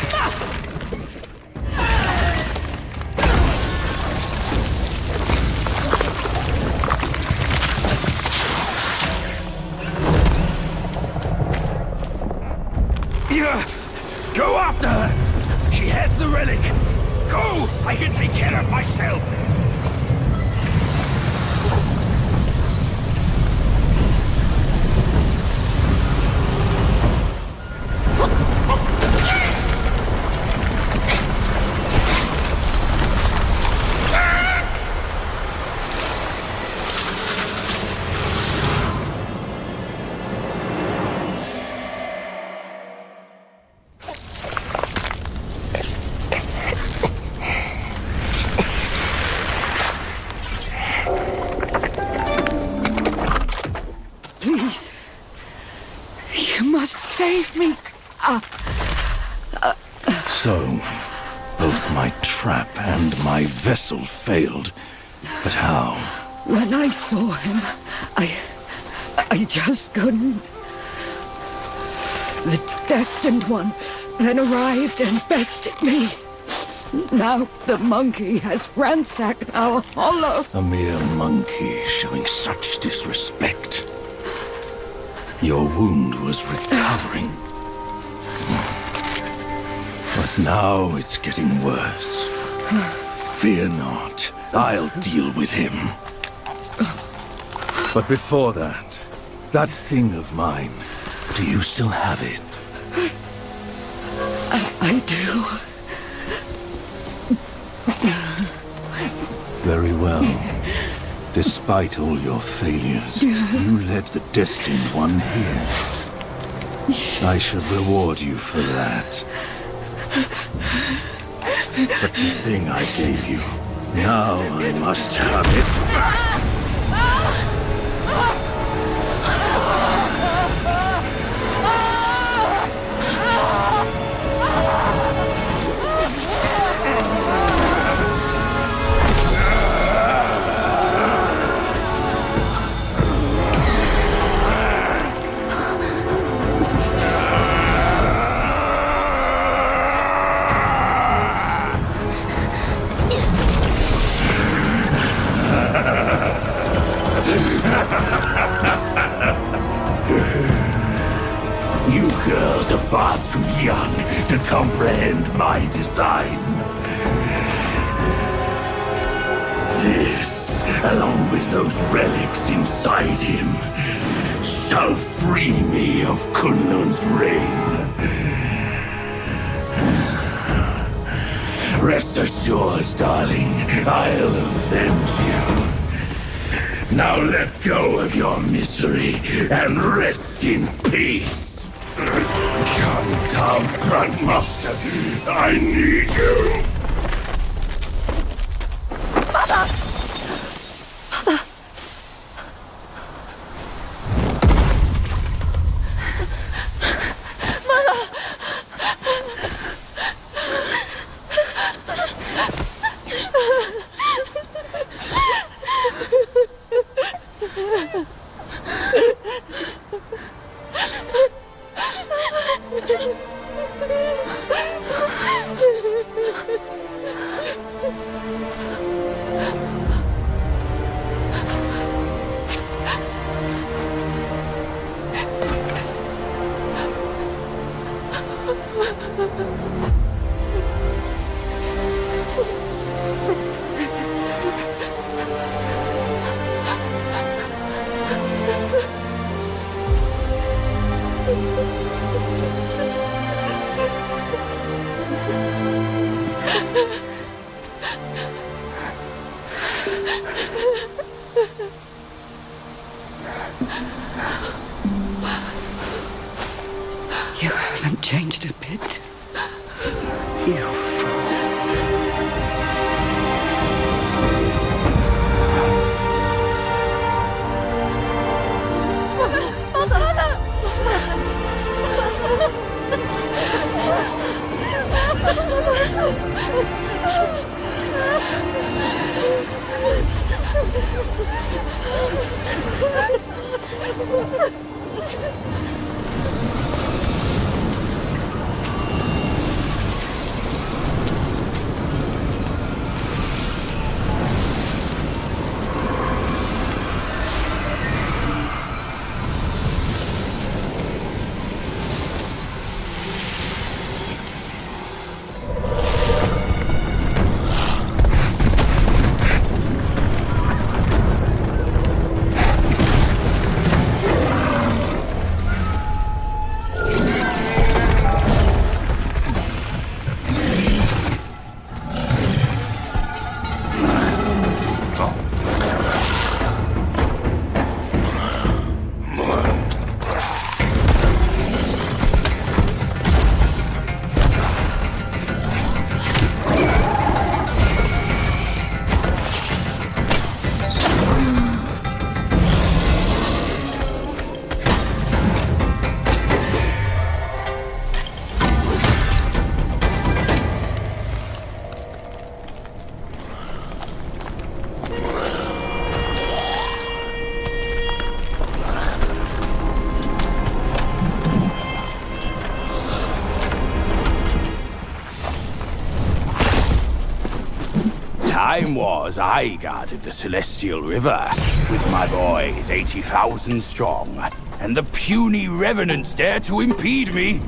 Go after her! She has the relic! Go! I can take care of myself! Save me! So, both my trap and my vessel failed. But how? When I saw him, I just couldn't. The destined one then arrived and bested me. Now the monkey has ransacked our hollow. A mere monkey showing such disrespect. Your wound was recovering. But now it's getting worse. Fear not. I'll deal with him. But before that thing of mine, do you still have it? I do. Very well. Despite all your failures, you led the Destined One here. I should reward you for that. But the thing I gave you, now I must have it back! You girls are far too young to comprehend my design. This, along with those relics inside him, shall free me of Kunlun's reign. Rest assured, darling, I'll avenge you. Now let go of your misery and rest in peace. Come down, Grandmaster. I need you. Mother! Mother! You haven't changed a bit. You fool. Time was I guarded the Celestial River with my boys 80,000 strong, and the puny revenants dared to impede me.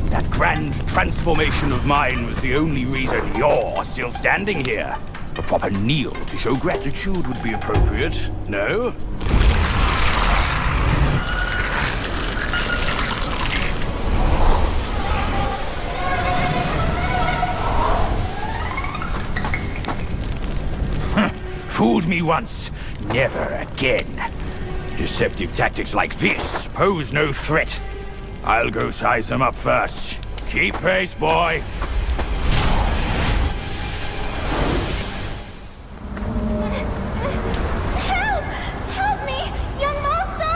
That grand transformation of mine was the only reason you're still standing here. A proper kneel to show gratitude would be appropriate, no? Fooled me once, never again. Deceptive tactics like this pose no threat. I'll go size them up first. Keep pace, boy. Help! Help me! Young master!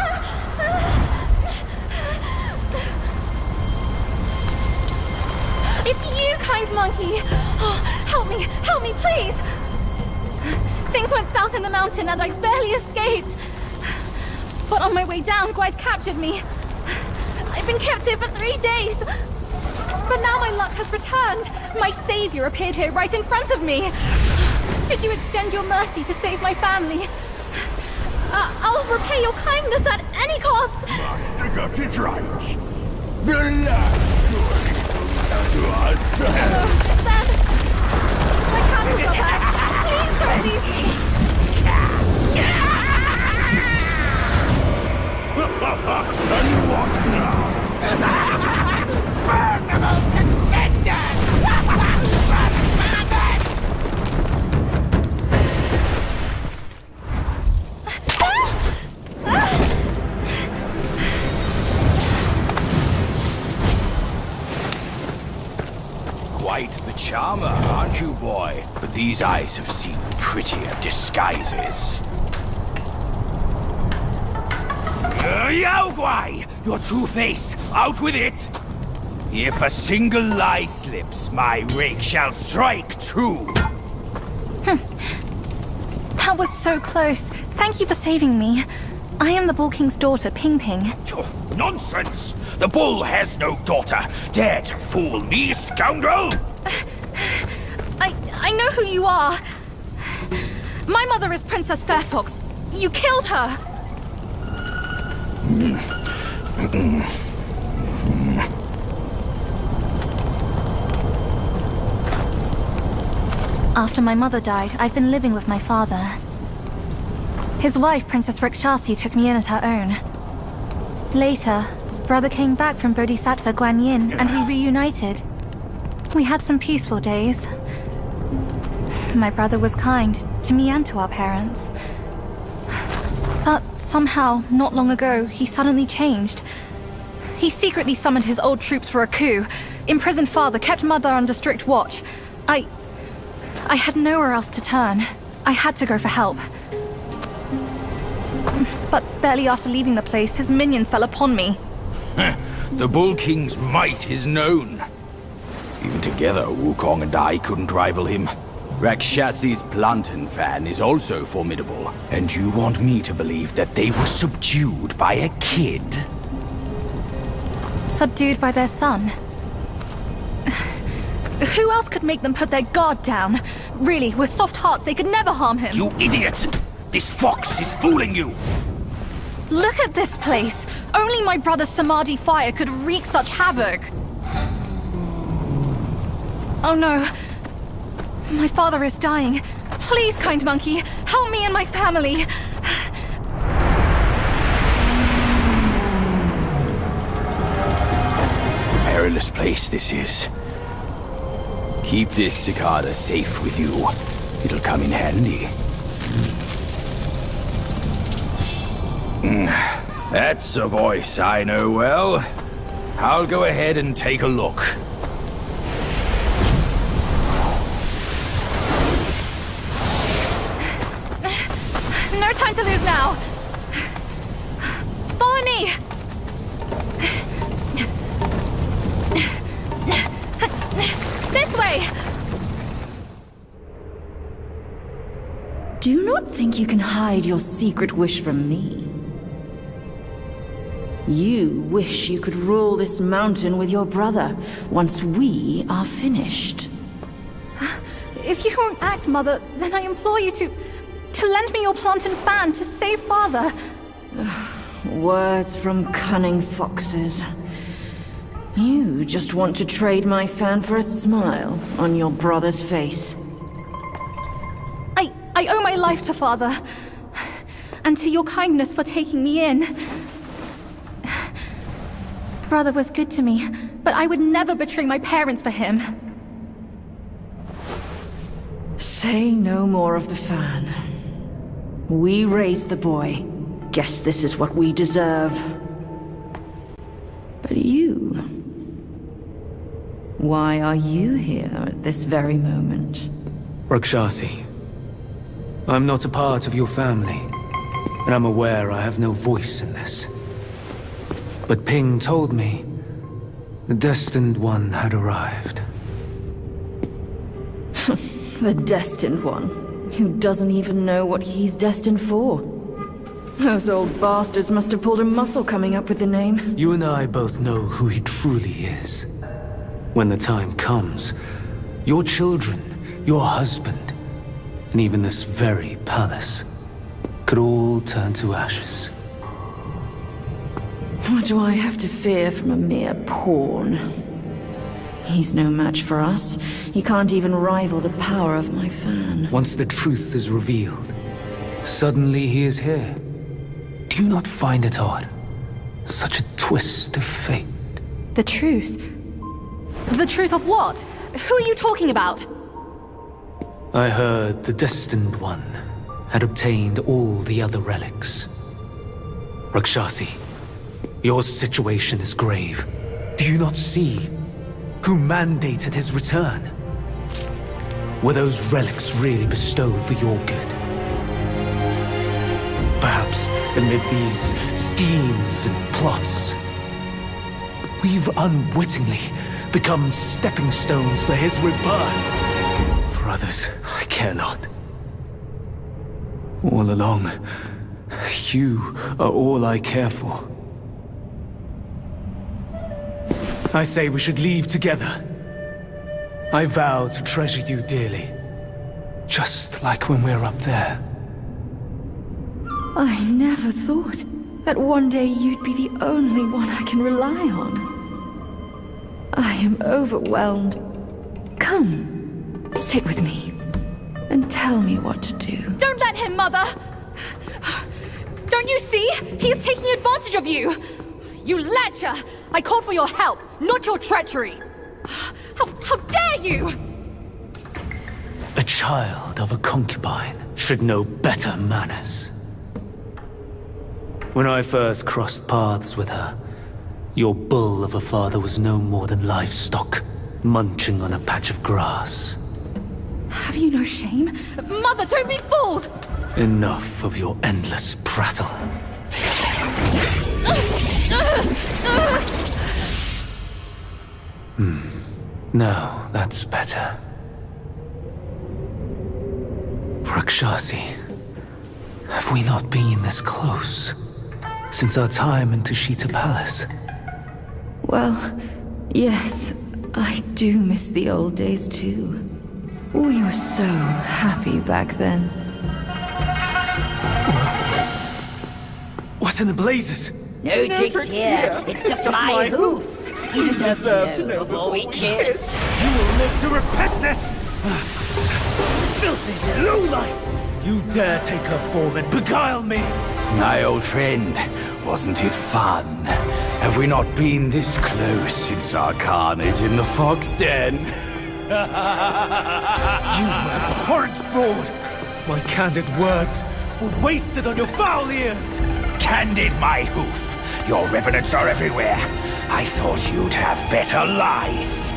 It's you, kind monkey! Oh, help me, please! Things went south in the mountain and I barely escaped. But on my way down, Gwai's captured me. I've been kept here for 3 days. But now my luck has returned. My savior appeared here right in front of me. Should you extend your mercy to save my family, I'll repay your kindness at any cost. Master got it right. The last surely comes to us. Hello, Sam! My candles are back! Please don't leave me! And what now? Burn them all to cinders! Quite the charmer, aren't you, boy? But these eyes have seen prettier disguises. Yao Guai! Your true face! Out with it! If a single lie slips, my rake shall strike true! That was so close. Thank you for saving me. I am the Bull King's daughter, Ping Ping. Oh, nonsense! The bull has no daughter! Dare to fool me, scoundrel! I know who you are. My mother is Princess Fairfox. You killed her! After my mother died, I've been living with my father. His wife, Princess Rikshasi, took me in as her own. Later, brother came back from Bodhisattva Guanyin, and we reunited. We had some peaceful days. My brother was kind to me and to our parents. But somehow, not long ago, he suddenly changed. He secretly summoned his old troops for a coup, imprisoned father, kept mother under strict watch. I had nowhere else to turn. I had to go for help. But barely after leaving the place, his minions fell upon me. The Bull King's might is known. Even together, Wukong and I couldn't rival him. Rakshasi's plantain fan is also formidable. And you want me to believe that they were subdued by a kid? Subdued by their son? Who else could make them put their guard down? Really, with soft hearts, they could never harm him. You idiot! This fox is fooling you! Look at this place! Only my brother's Samadhi fire could wreak such havoc! Oh no. My father is dying. Please, kind monkey, help me and my family. Perilous place this is. Keep this cicada safe with you. It'll come in handy. That's a voice I know well. I'll go ahead and take a look. No time to lose now. Follow me. This way. Do not think you can hide your secret wish from me. You wish you could rule this mountain with your brother once we are finished. If you won't act, Mother, then I implore you to lend me your plantain fan to save Father. Words from cunning foxes. You just want to trade my fan for a smile on your brother's face. I owe my life to Father, and to your kindness for taking me in. Brother was good to me, but I would never betray my parents for him. Say no more of the fan. We raised the boy. Guess this is what we deserve. But you... why are you here at this very moment? Rakshasi, I'm not a part of your family, and I'm aware I have no voice in this. But Ping told me the Destined One had arrived. The Destined One, who doesn't even know what he's destined for. Those old bastards must have pulled a muscle coming up with the name. You and I both know who he truly is. When the time comes, your children, your husband, and even this very palace could all turn to ashes. What do I have to fear from a mere pawn? He's no match for us. He can't even rival the power of my fan. Once the truth is revealed, suddenly he is here. Do you not find it odd? Such a twist of fate. The truth? The truth of what? Who are you talking about? I heard the Destined One had obtained all the other relics. Rakshasi, your situation is grave. Do you not see who mandated his return? Were those relics really bestowed for your good? Perhaps amid these schemes and plots, we've unwittingly become stepping stones for his rebirth. For others, I care not. All along, you are all I care for. I say we should leave together. I vow to treasure you dearly, just like when we're up there. I never thought that one day you'd be the only one I can rely on. I am overwhelmed. Come, sit with me, and tell me what to do. Don't let him, Mother! Don't you see? He's taking advantage of you! You lecher! I called for your help, not your treachery! How dare you! A child of a concubine should know better manners. When I first crossed paths with her, your bull of a father was no more than livestock, munching on a patch of grass. Have you no shame? Mother, don't be fooled! Enough of your endless prattle. No, that's better. Rakshasi, have we not been this close since our time in Tushita Palace? Well, yes, I do miss the old days too. We were so happy back then. What in the blazes? No tricks here. It's just my hoof. You deserve to know before we kiss. You will live to repent this! Filthy lowlife! You dare take her form and beguile me! My old friend, wasn't it fun? Have we not been this close since our carnage in the fox den? You abhorrent fraud! My candid words were wasted on your foul ears! Candid, my hoof! Your revenants are everywhere. I thought you'd have better lies.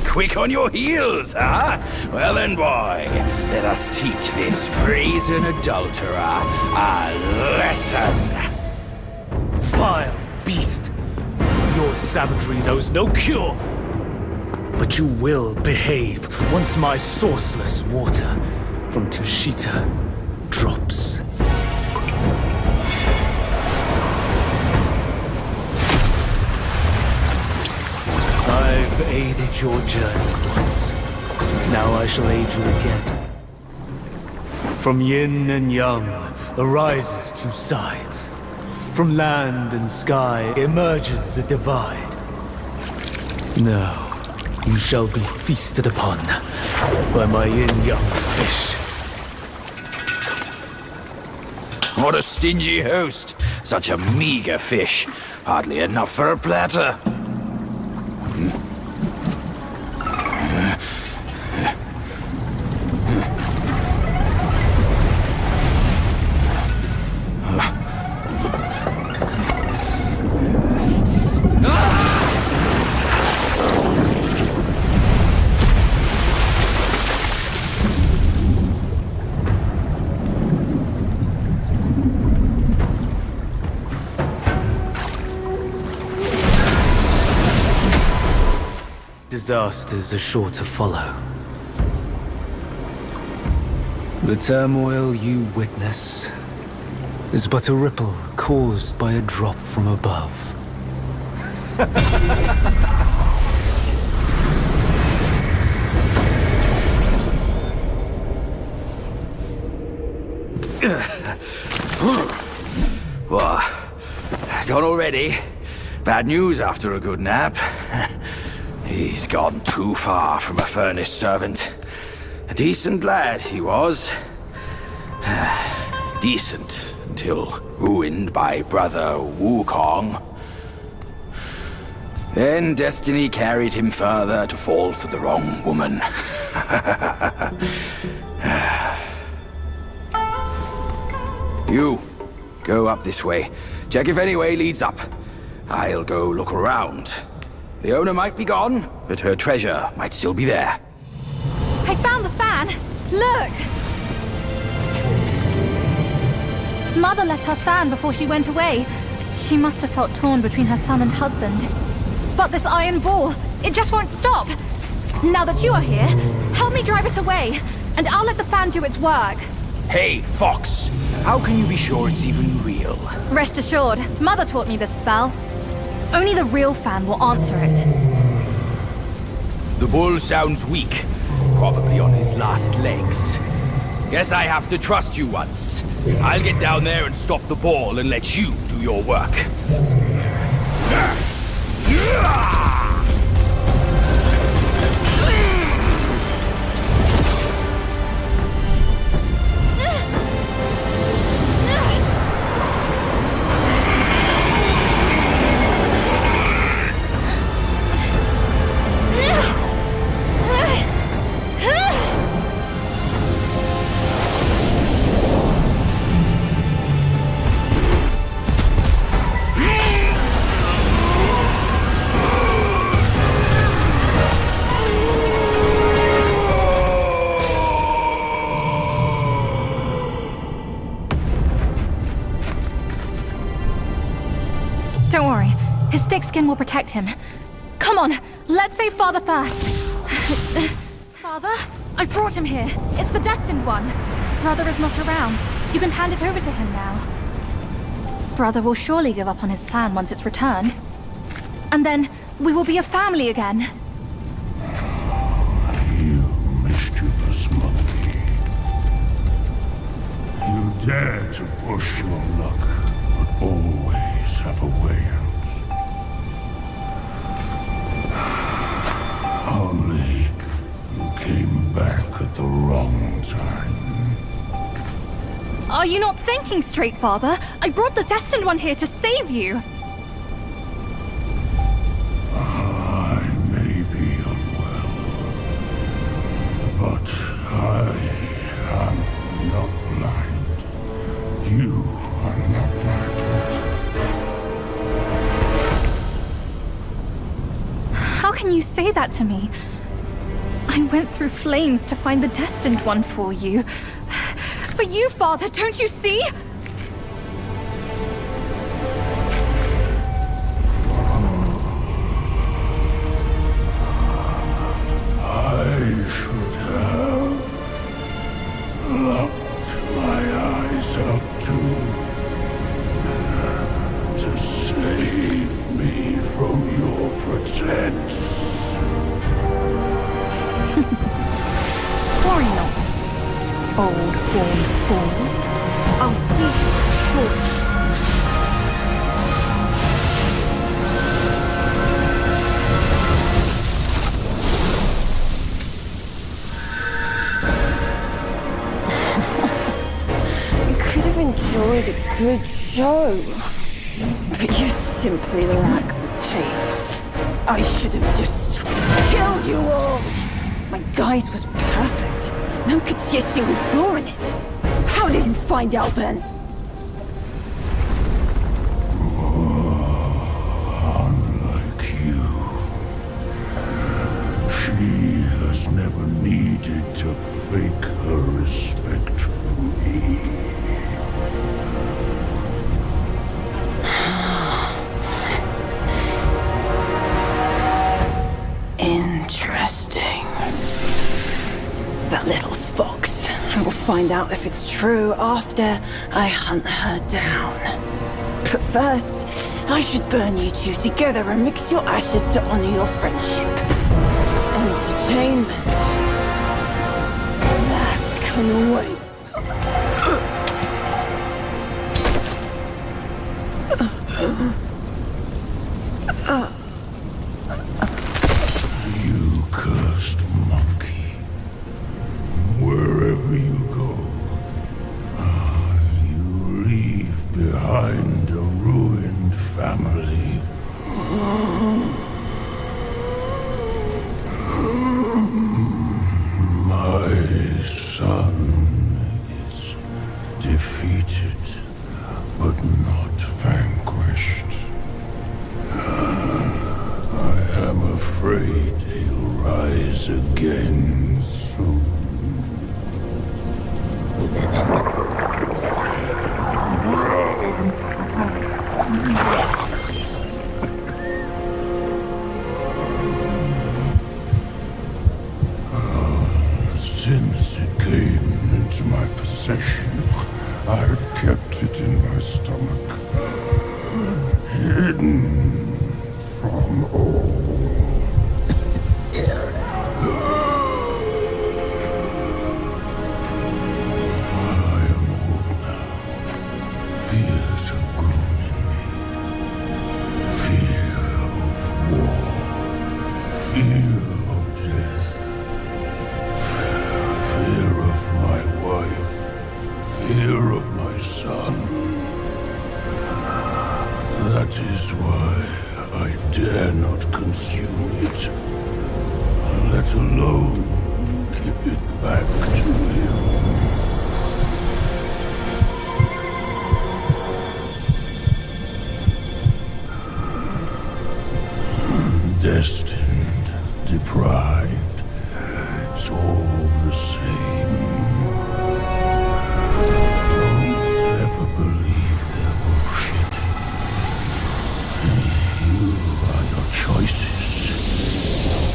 Quick on your heels, huh? Well then, boy, let us teach this brazen adulterer a lesson. Vile beast! Your savagery knows no cure! But you will behave once my sourceless water from Tushita drops. I've aided your journey once. Now I shall aid you again. From yin and yang arises two sides. From land and sky emerges a divide. Now, you shall be feasted upon by my yin-yang fish. What a stingy host. Such a meager fish. Hardly enough for a platter. Disasters are sure to follow. The turmoil you witness is but a ripple caused by a drop from above. What? Gone already? Bad news after a good nap. He's gone too far from a furnace servant. A decent lad he was. Decent until ruined by brother Wukong. Then destiny carried him further to fall for the wrong woman. You, go up this way. Check if any way leads up. I'll go look around. The owner might be gone, but her treasure might still be there. I found the fan! Look! Mother left her fan before she went away. She must have felt torn between her son and husband. But this iron ball, it just won't stop. Now that you are here, help me drive it away, and I'll let the fan do its work. Hey, Fox! How can you be sure it's even real? Rest assured, Mother taught me this spell. Only the real fan will answer it. The bull sounds weak. Probably on his last legs. Guess I have to trust you once. I'll get down there and stop the ball and let you do your work. Don't worry, his thick skin will protect him. Come on, let's save Father first. Father, I've brought him here. It's the destined one. Brother is not around. You can hand it over to him now. Brother will surely give up on his plan once it's returned. And then we will be a family again. You mischievous monkey. You dare to push your luck, but always have a way out. Only you came back at the wrong time. Are you not thinking straight, Father? I brought the destined one here to save you. I may be unwell, but I am not blind. You are not my daughter. How can you say that to me? I went through flames to find the destined one for you. But you, Father, don't you see? I should have locked my eyes out to save me from your pretense. Worry not, old-born fool. I'll see you shortly. You could have enjoyed a good show, but you simply lack the taste. I should have just killed you all. My guise was perfect. No one could see a single flaw in it. How did you find out then? Unlike you, she has never needed to fake her respect for me. Interesting. That little fox. I will find out if it's true after I hunt her down. But first, I should burn you two together and mix your ashes to honor your friendship. Entertainment. That can wait. You cursed monkey. Wherever you go, you leave behind a ruined family. My son is defeated, but not vanquished. I am afraid he'll rise again soon. Since it came into my possession, I've kept it in my stomach, hidden from all. I am old now. Fears have grown in me. Fear of war. Fear of death. Fear of my wife. Fear of my son. That is why I dare not consume it, let alone give it back to him. Destined, deprived, it's all the same. Don't ever believe their bullshit. You are your choices,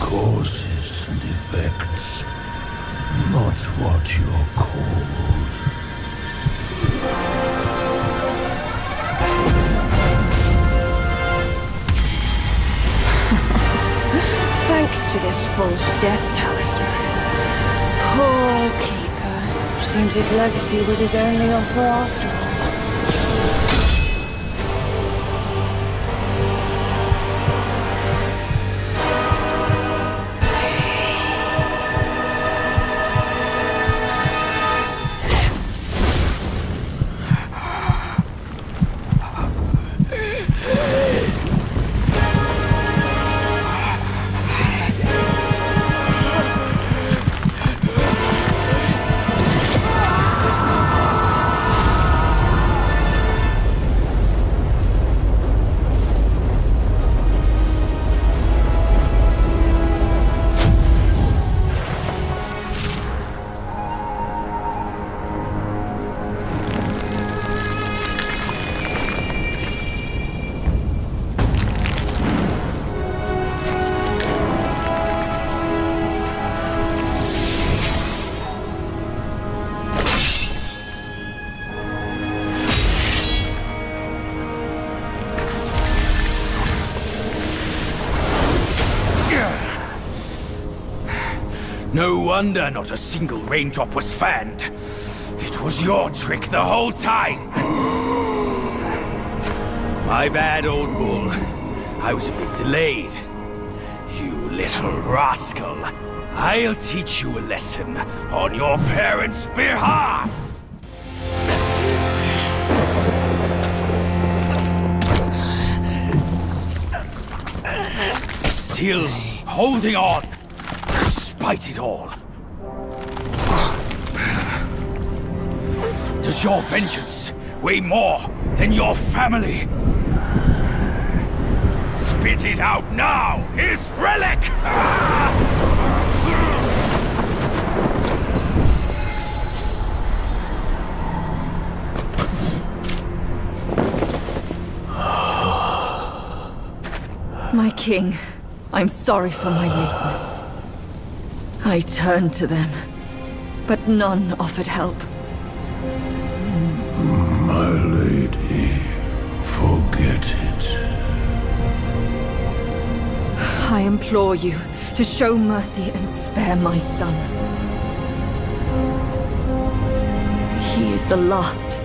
causes and effects, not what you're called. Thanks to this false death talisman. Poor keeper. Seems his legacy was his only offer after all. No wonder not a single raindrop was fanned. It was your trick the whole time. My bad, old bull. I was a bit delayed. You little rascal. I'll teach you a lesson on your parents' behalf. Still holding on. Despite it all. Does your vengeance weigh more than your family? Spit it out now, his relic! My king, I'm sorry for my lateness. I turned to them, but none offered help. My lady, forget it. I implore you to show mercy and spare my son. He is the last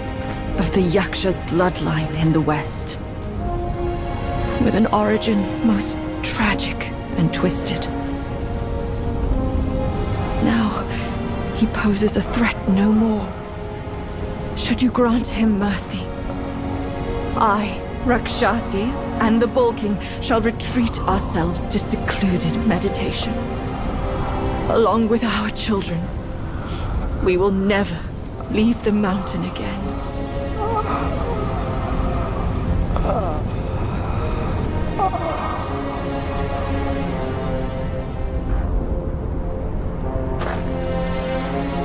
of the Yaksha's bloodline in the West. with an origin most tragic and twisted. Now, he poses a threat no more. Should you grant him mercy, I, Rakshasi, and the Bull King shall retreat ourselves to secluded meditation. Along with our children, we will never leave the mountain again.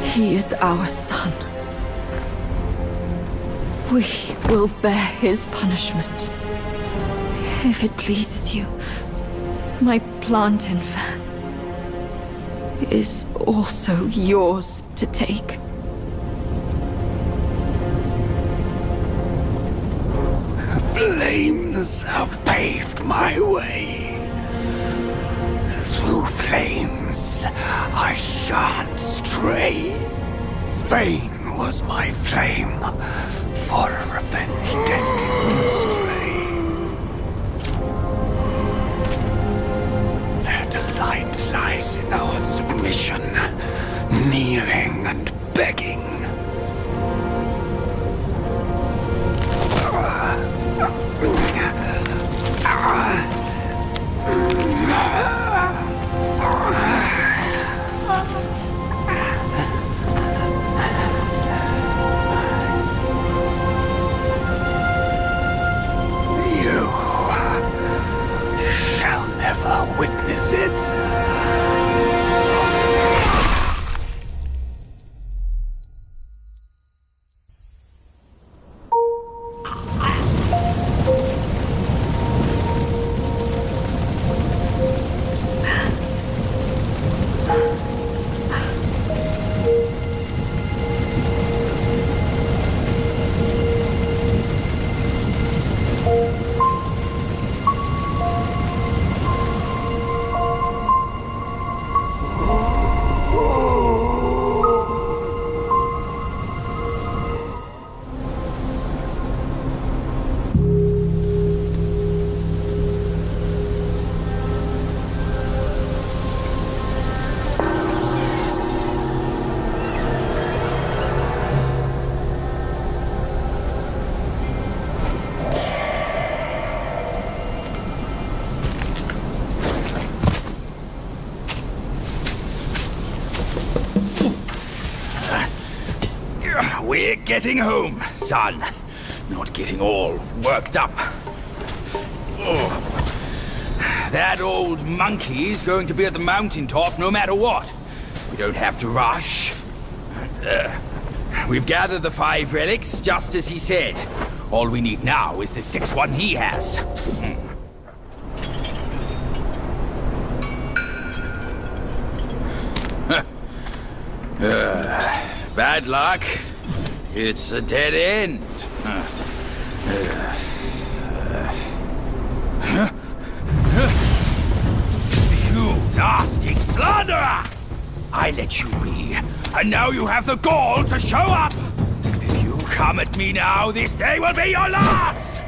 He is our son. We will bear his punishment. If it pleases you, my plantain fan is also yours to take. Flames have paved my way. Through flames, I shan't stray. Vain was my flame, for revenge destined to stray. Their delight lies in our submission, kneeling and begging. You shall never witness it. We're getting home, son. Not getting all worked up. Oh. That old monkey's going to be at the mountaintop no matter what. We don't have to rush. We've gathered the 5 relics, just as he said. All we need now is the 6th one he has. Bad luck. It's a dead end. You nasty slanderer! I let you be, and now you have the gall to show up! If you come at me now, this day will be your last!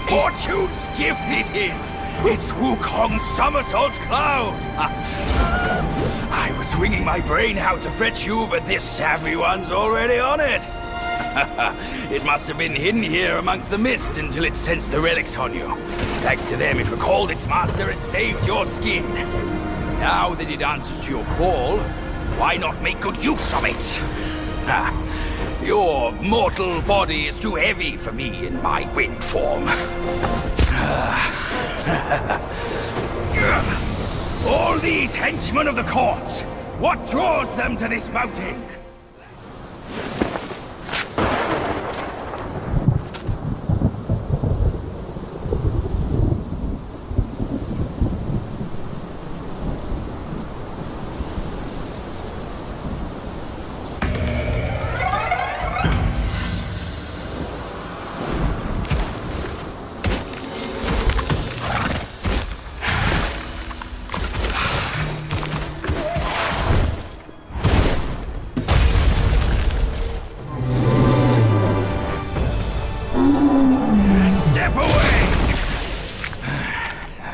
Fortune's gift it is! It's WUKONG's somersault cloud! I was wringing my brain how to fetch you, but this savvy one's already on it! It must have been hidden here amongst the mist until it sensed the relics on you. Thanks to them, it recalled its master and saved your skin. Now that it answers to your call, why not make good use of it? Your mortal body is too heavy for me in my wind form. All these henchmen of the court, What draws them to this mountain?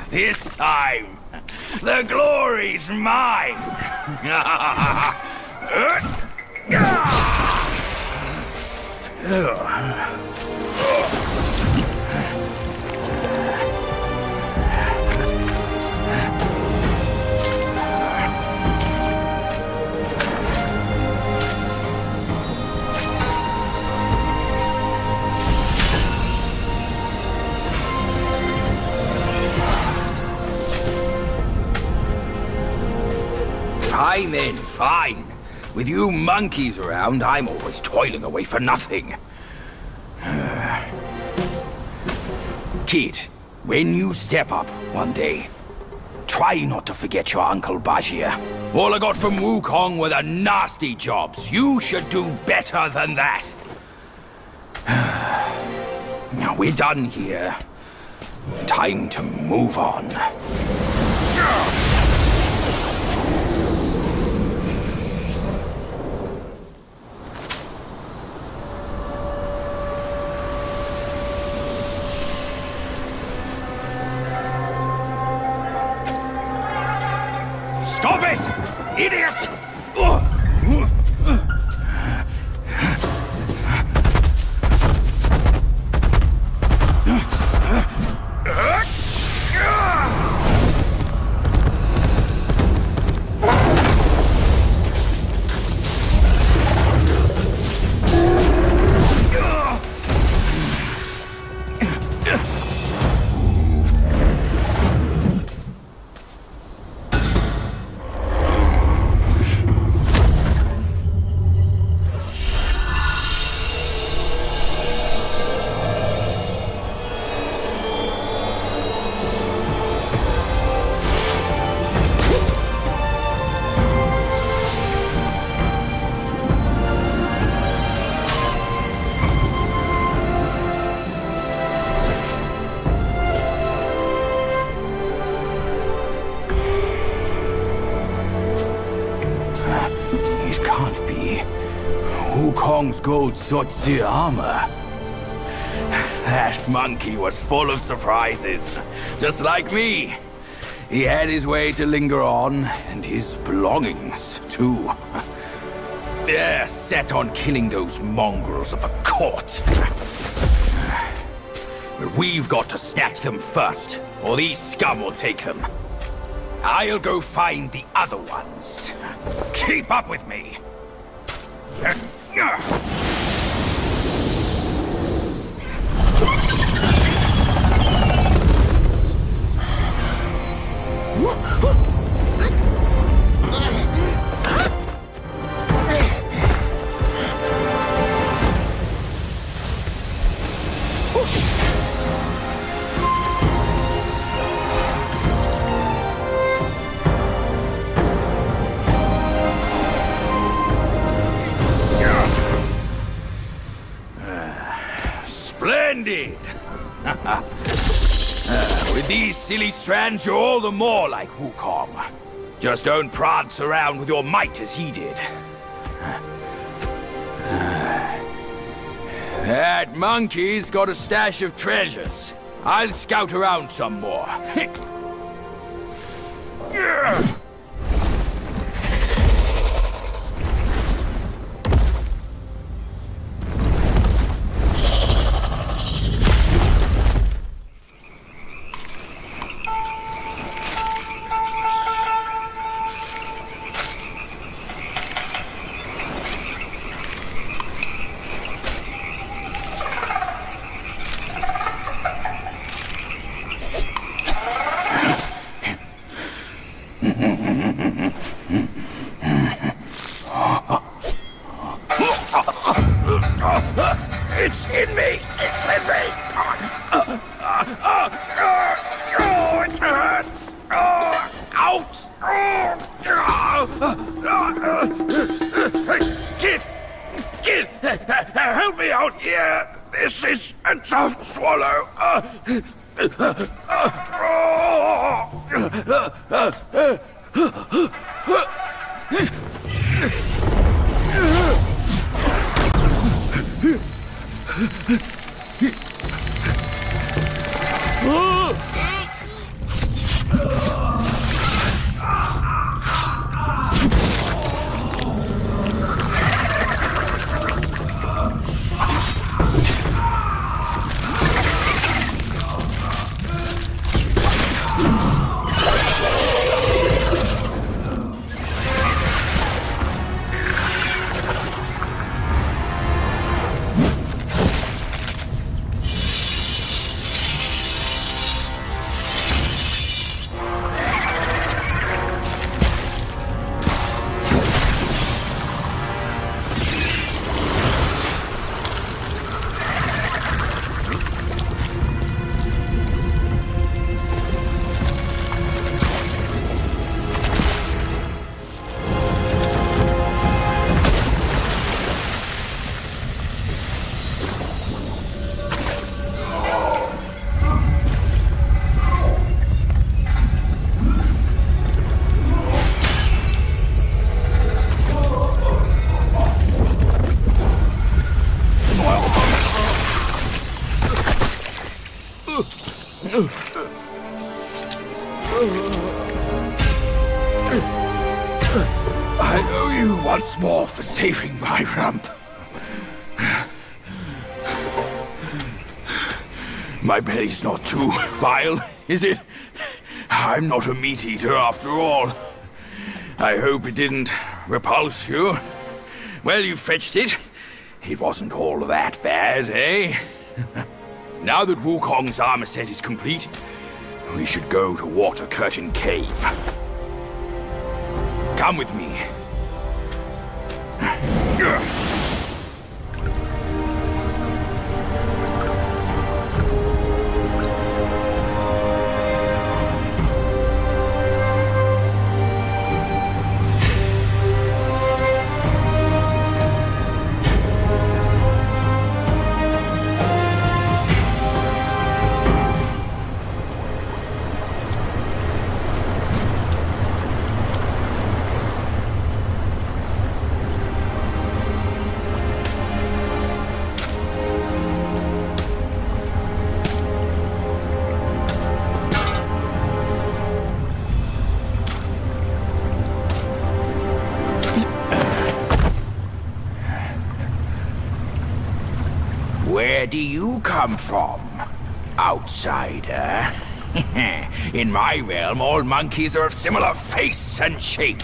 This time, the glory's mine! Fine then, fine. With you monkeys around, I'm always toiling away for nothing. Kid, when you step up one day, try not to forget your Uncle Bajir. All I got from Wukong were the nasty jobs. You should do better than that. Now we're done here. Time to move on. Stop it! Idiot! Wukong's gold Sotzi armor. That monkey was full of surprises, just like me. He had his way to linger on, and his belongings, too. They're set on killing those mongrels of the court. But we've got to snatch them first, or these scum will take them. I'll go find the other ones. Keep up with me. Splendid! With these silly strands, you're all the more like Wukong. Just don't prance around with your might as he did. That monkey's got a stash of treasures. I'll scout around some more. Kid! Help me out here! This is a tough swallow! I owe you once more for saving my rump. My belly's not too vile, is it? I'm not a meat eater after all. I hope it didn't repulse you. Well, you fetched it. It wasn't all that bad, eh? Now that Wukong's armor set is complete, we should go to Water Curtain Cave. Come with me. Where do you come from, outsider? In my realm, all monkeys are of similar face and shape.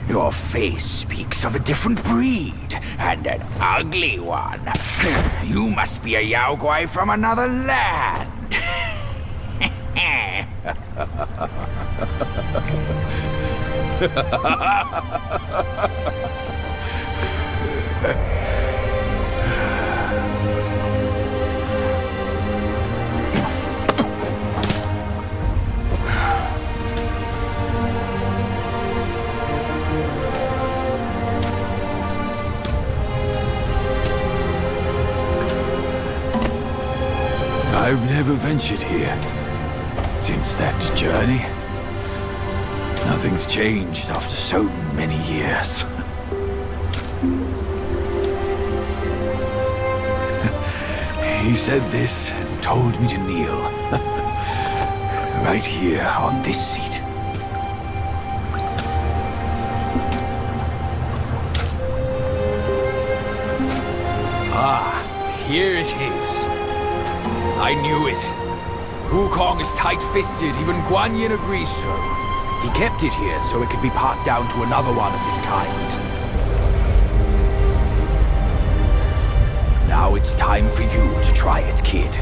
Your face speaks of a different breed, and an ugly one. You must be a Yaoguai from another land. I've never ventured here since that journey. Nothing's changed after so many years. He said this and told me to kneel. Right here on this seat. Ah, here it is. I knew it. Wukong is tight-fisted, even Guan Yin agrees so. He kept it here so it could be passed down to another one of his kind. Now it's time for you to try it, kid.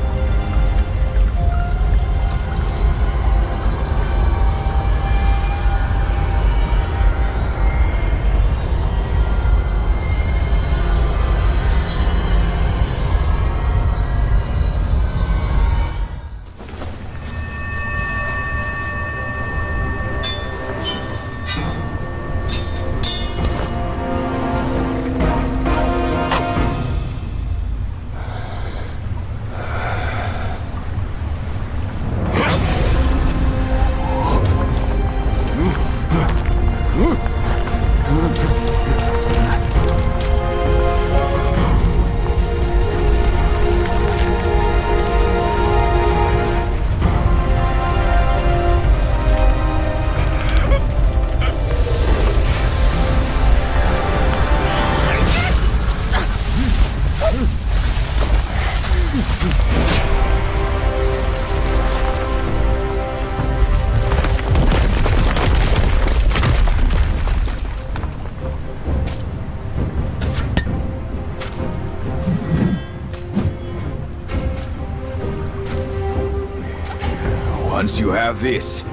Once you have this,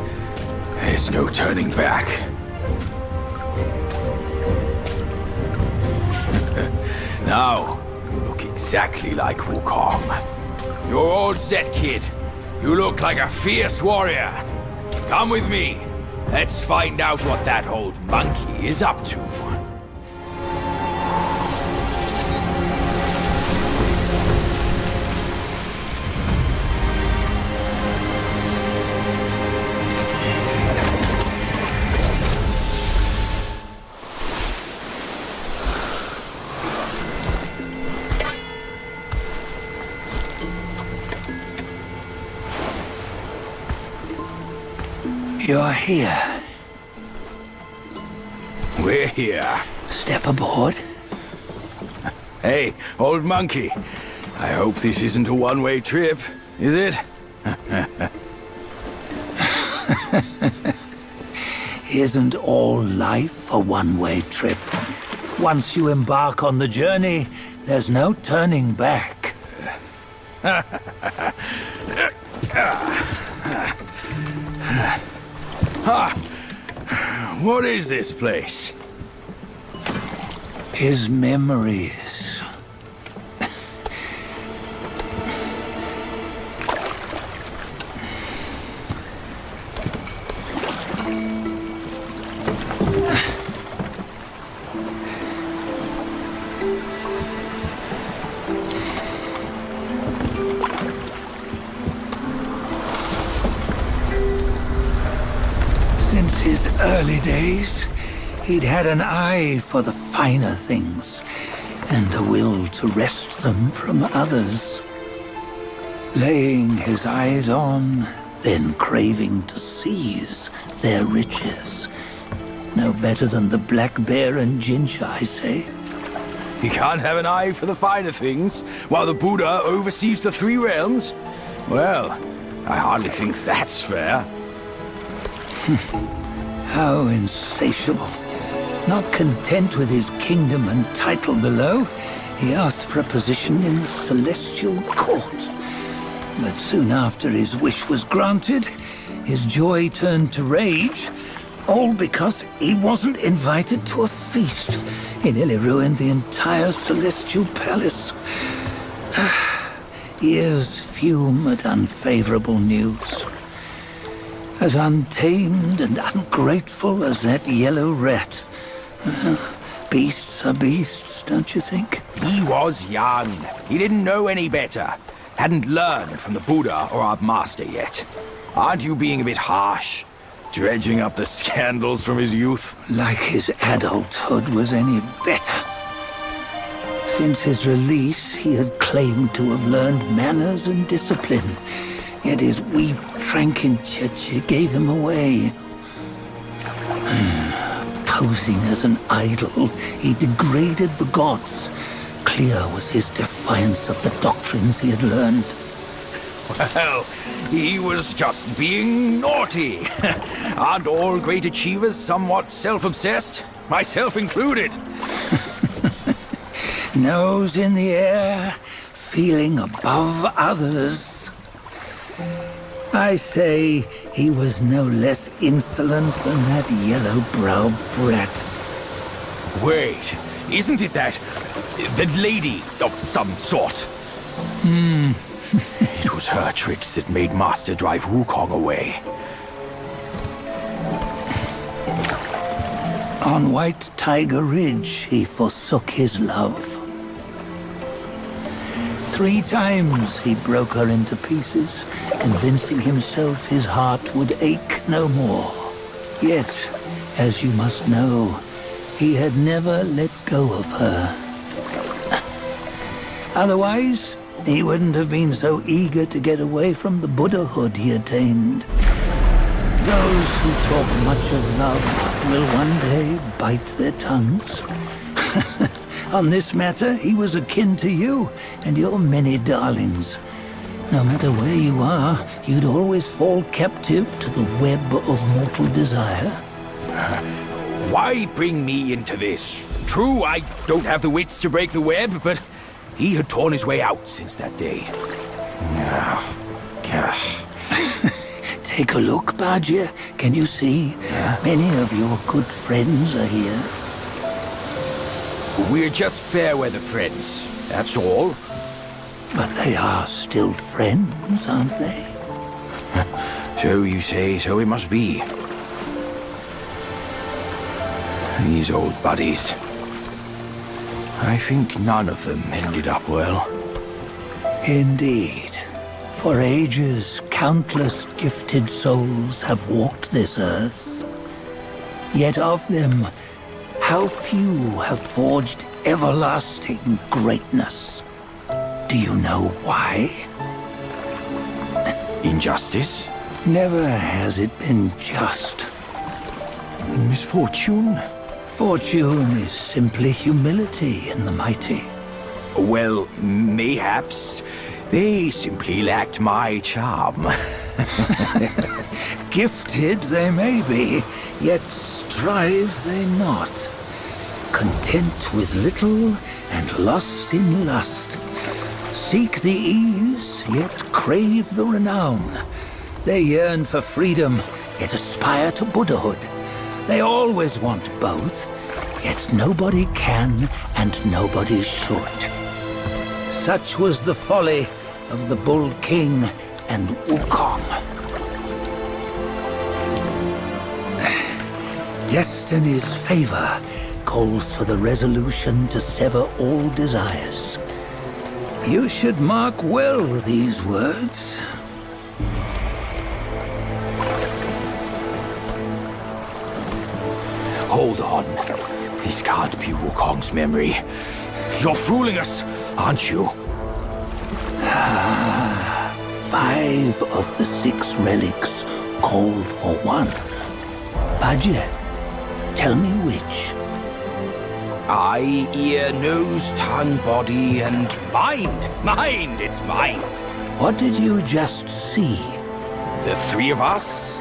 there's no turning back. Now, you look exactly like Wukong. You're all set, kid. You look like a fierce warrior. Come with me. Let's find out what that old monkey is up to. You're here. We're here. Step aboard. Hey, old monkey. I hope this isn't a one-way trip, is it? Isn't all life a one-way trip? Once you embark on the journey, there's no turning back. What is this place? His memories. Since his early days, he'd had an eye for the finer things, and a will to wrest them from others. Laying his eyes on, then craving to seize their riches. No better than the black bear and ginger, I say. You can't have an eye for the finer things, while the Buddha oversees the three realms? Well, I hardly think that's fair. How insatiable. Not content with his kingdom and title below, he asked for a position in the Celestial Court. But soon after his wish was granted, his joy turned to rage, all because he wasn't invited to a feast. He nearly ruined the entire Celestial Palace. Ears fume at unfavorable news. As untamed and ungrateful as that yellow rat. Beasts are beasts, don't you think? He was young. He didn't know any better. Hadn't learned from the Buddha or our master yet. Aren't you being a bit harsh? Dredging up the scandals from his youth? Like his adulthood was any better. Since his release, he had claimed to have learned manners and discipline. Yet his weak Frankenchurch gave him away. Posing as an idol, he degraded the gods. Clear was his defiance of the doctrines he had learned. Well, he was just being naughty. Aren't all great achievers somewhat self-obsessed? Myself included. Nose in the air, feeling above others. I say he was no less insolent than that yellow-browed brat. Wait, isn't it that lady of some sort? It was her tricks that made Master drive Wukong away. On White Tiger Ridge, he forsook his love. 3 times he broke her into pieces, convincing himself his heart would ache no more. Yet As you must know, he had never let go of her. Otherwise, he wouldn't have been so eager to get away from the Buddhahood he attained. Those who talk much of love will one day bite their tongues. On this matter, he was akin to you and your many darlings. No matter where you are, you'd always fall captive to the web of mortal desire. Why bring me into this? True, I don't have the wits to break the web, but he had torn his way out since that day. Take a look, Badger. Can you see? Many of your good friends are here. We're just fair weather friends, that's all. But they are still friends, aren't they? So you say, so it must be. These old buddies. I think none of them ended up well. Indeed. For ages, countless gifted souls have walked this earth. Yet of them, how few have forged everlasting greatness? Do you know why? Injustice? Never has it been just. Misfortune? Fortune is simply humility in the mighty. Well, mayhaps they simply lacked my charm. Gifted they may be, yet strive they not. Content with little and lost in lust. Seek the ease, yet crave the renown. They yearn for freedom, yet aspire to Buddhahood. They always want both, yet nobody can and nobody should. Such was the folly of the Bull King and Wukong. Destiny's favor calls for the resolution to sever all desires. You should mark well these words. Hold on. This can't be Wukong's memory. You're fooling us, aren't you? 5 of the 6 relics call for one. Badger, tell me which. Eye, ear, nose, tongue, body, and mind. Mind, it's mind. What did you just see? The 3 of us?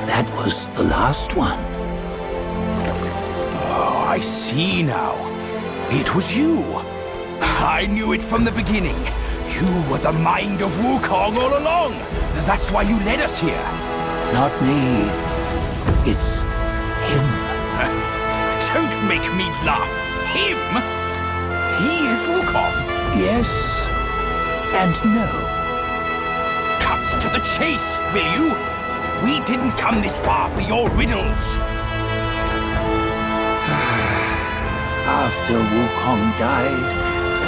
That was the last one. Oh, I see now. It was you. I knew it from the beginning. You were the mind of Wukong all along. That's why you led us here. Not me. It's him. Don't make me laugh. Him? He is Wukong. Yes and no. Cut to the chase, will you? We didn't come this far for your riddles. After Wukong died,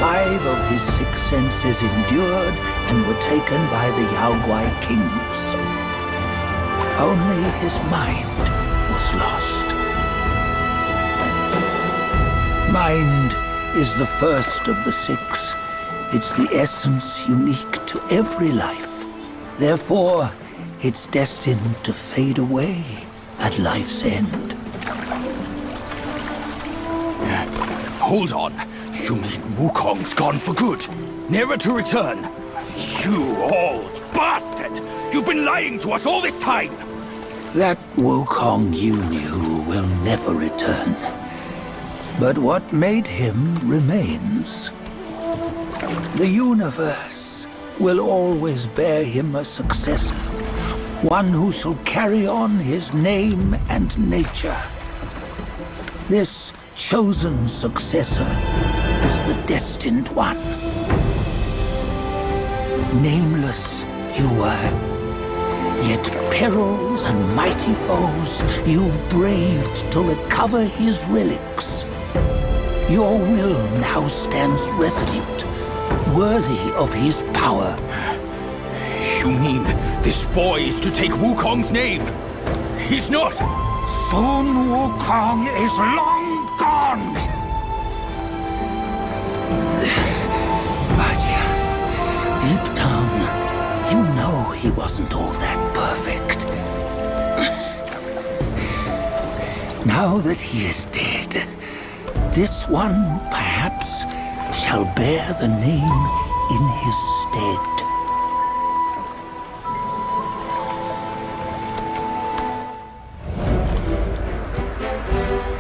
5 of his 6 senses endured and were taken by the Yaoguai kings. Only his mind was lost. Mind is the first of the 6. It's the essence unique to every life. Therefore, it's destined to fade away at life's end. Hold on. You mean Wukong's gone for good? Never to return? You old bastard! You've been lying to us all this time! That Wukong you knew will never return. But what made him remains. The universe will always bear him a successor. One who shall carry on his name and nature. This chosen successor is the destined one. Nameless you were, yet perils and mighty foes you've braved to recover his relics. Your will now stands resolute, worthy of his power. You mean this boy is to take Wukong's name? He's not! Sun Wukong is long gone! But deep down, you know he wasn't all that perfect. Now that he is dead, this one, perhaps, shall bear the name in his stead.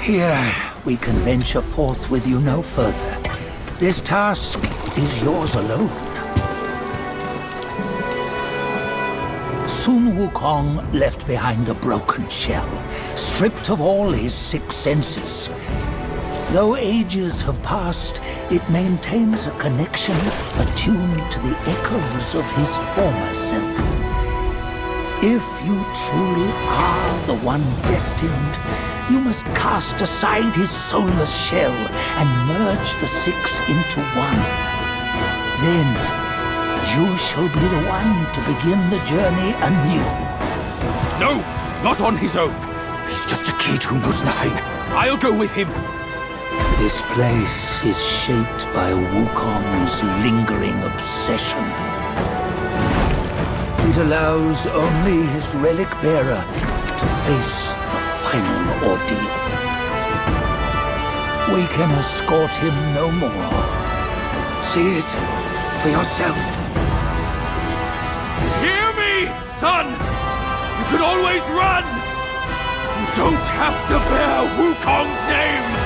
Here, we can venture forth with you no further. This task is yours alone. Sun Wukong left behind a broken shell, stripped of all his 6 senses. Though ages have passed, it maintains a connection attuned to the echoes of his former self. If you truly are the one destined, you must cast aside his soulless shell and merge the 6 into one. Then, you shall be the one to begin the journey anew. No! Not on his own! He's just a kid who knows nothing. I'll go with him. This place is shaped by Wukong's lingering obsession. It allows only his relic bearer to face the final ordeal. We can escort him no more. See it for yourself. Hear me, son! You can always run! You don't have to bear Wukong's name!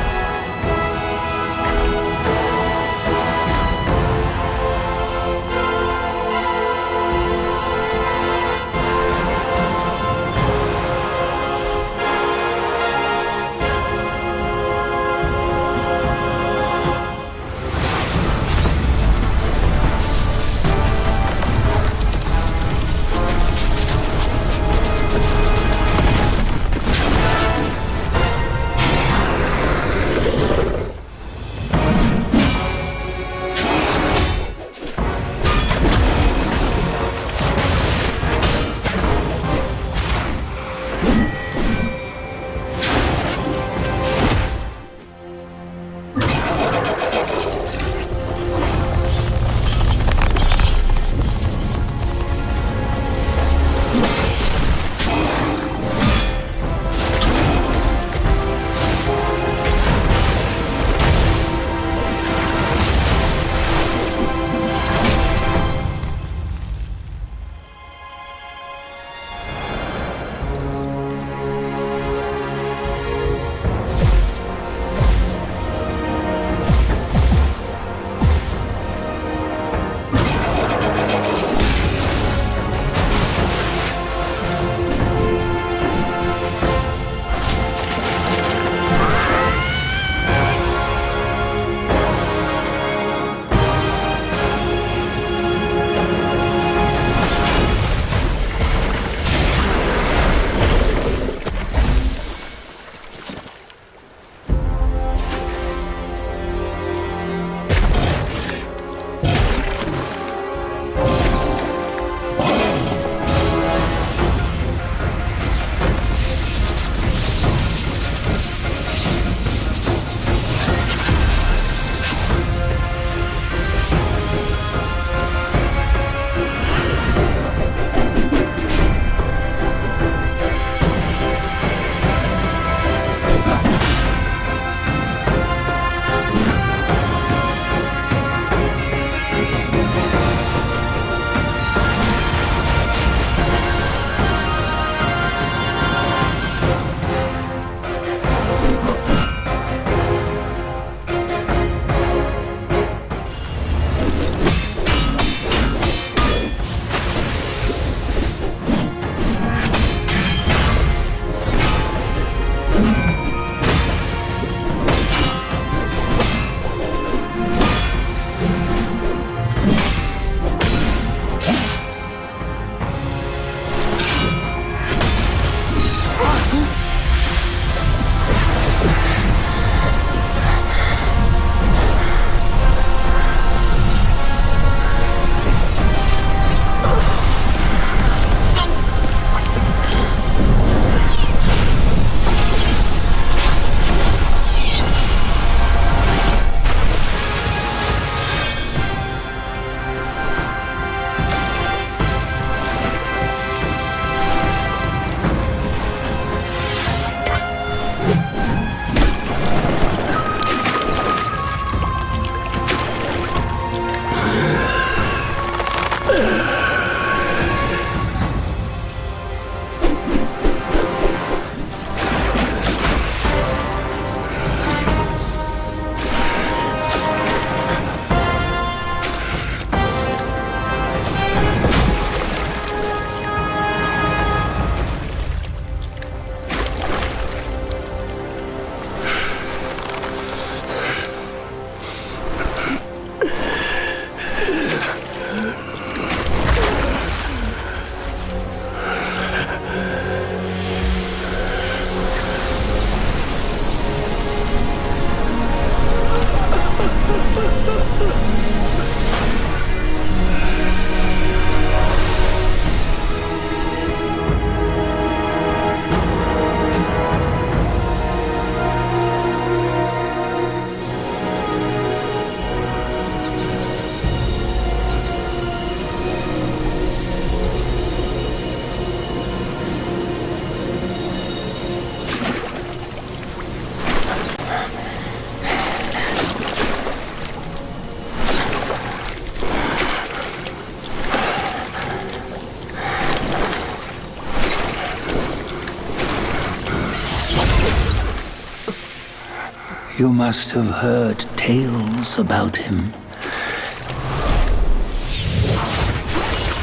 You must have heard tales about him.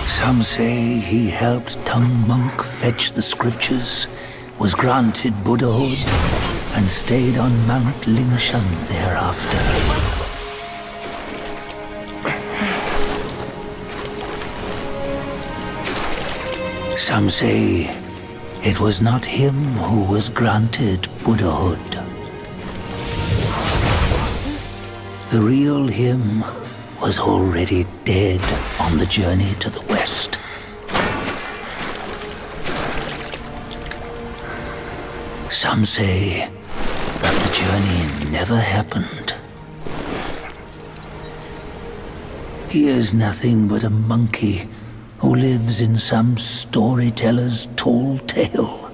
Some say he helped Tung Monk fetch the scriptures, was granted Buddhahood, and stayed on Mount Lingshan thereafter. Some say it was not him who was granted Buddhahood. The real him was already dead on the journey to the west. Some say that the journey never happened. He is nothing but a monkey who lives in some storyteller's tall tale.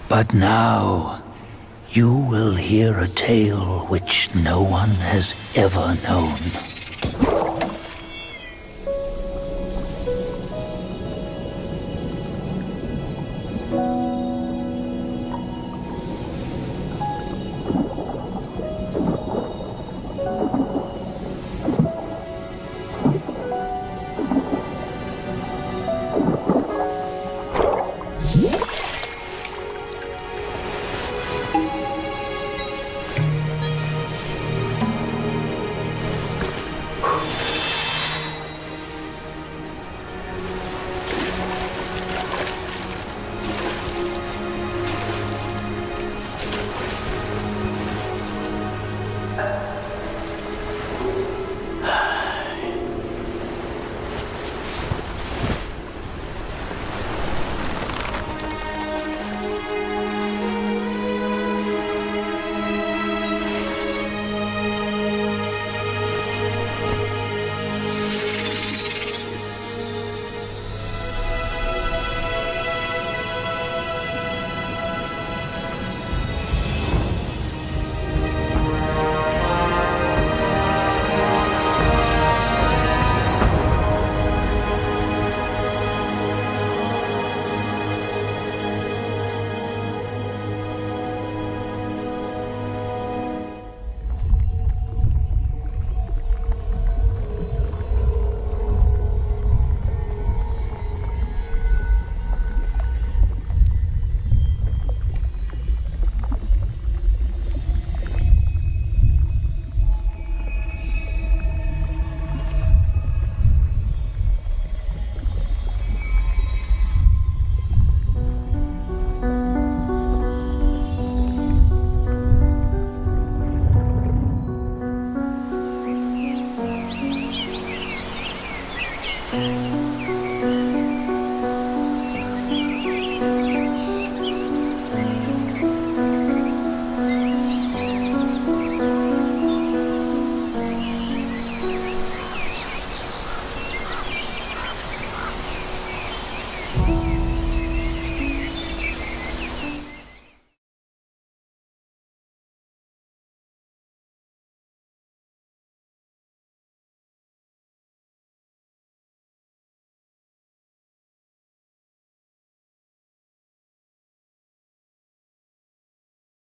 But now, you will hear a tale which no one has ever known.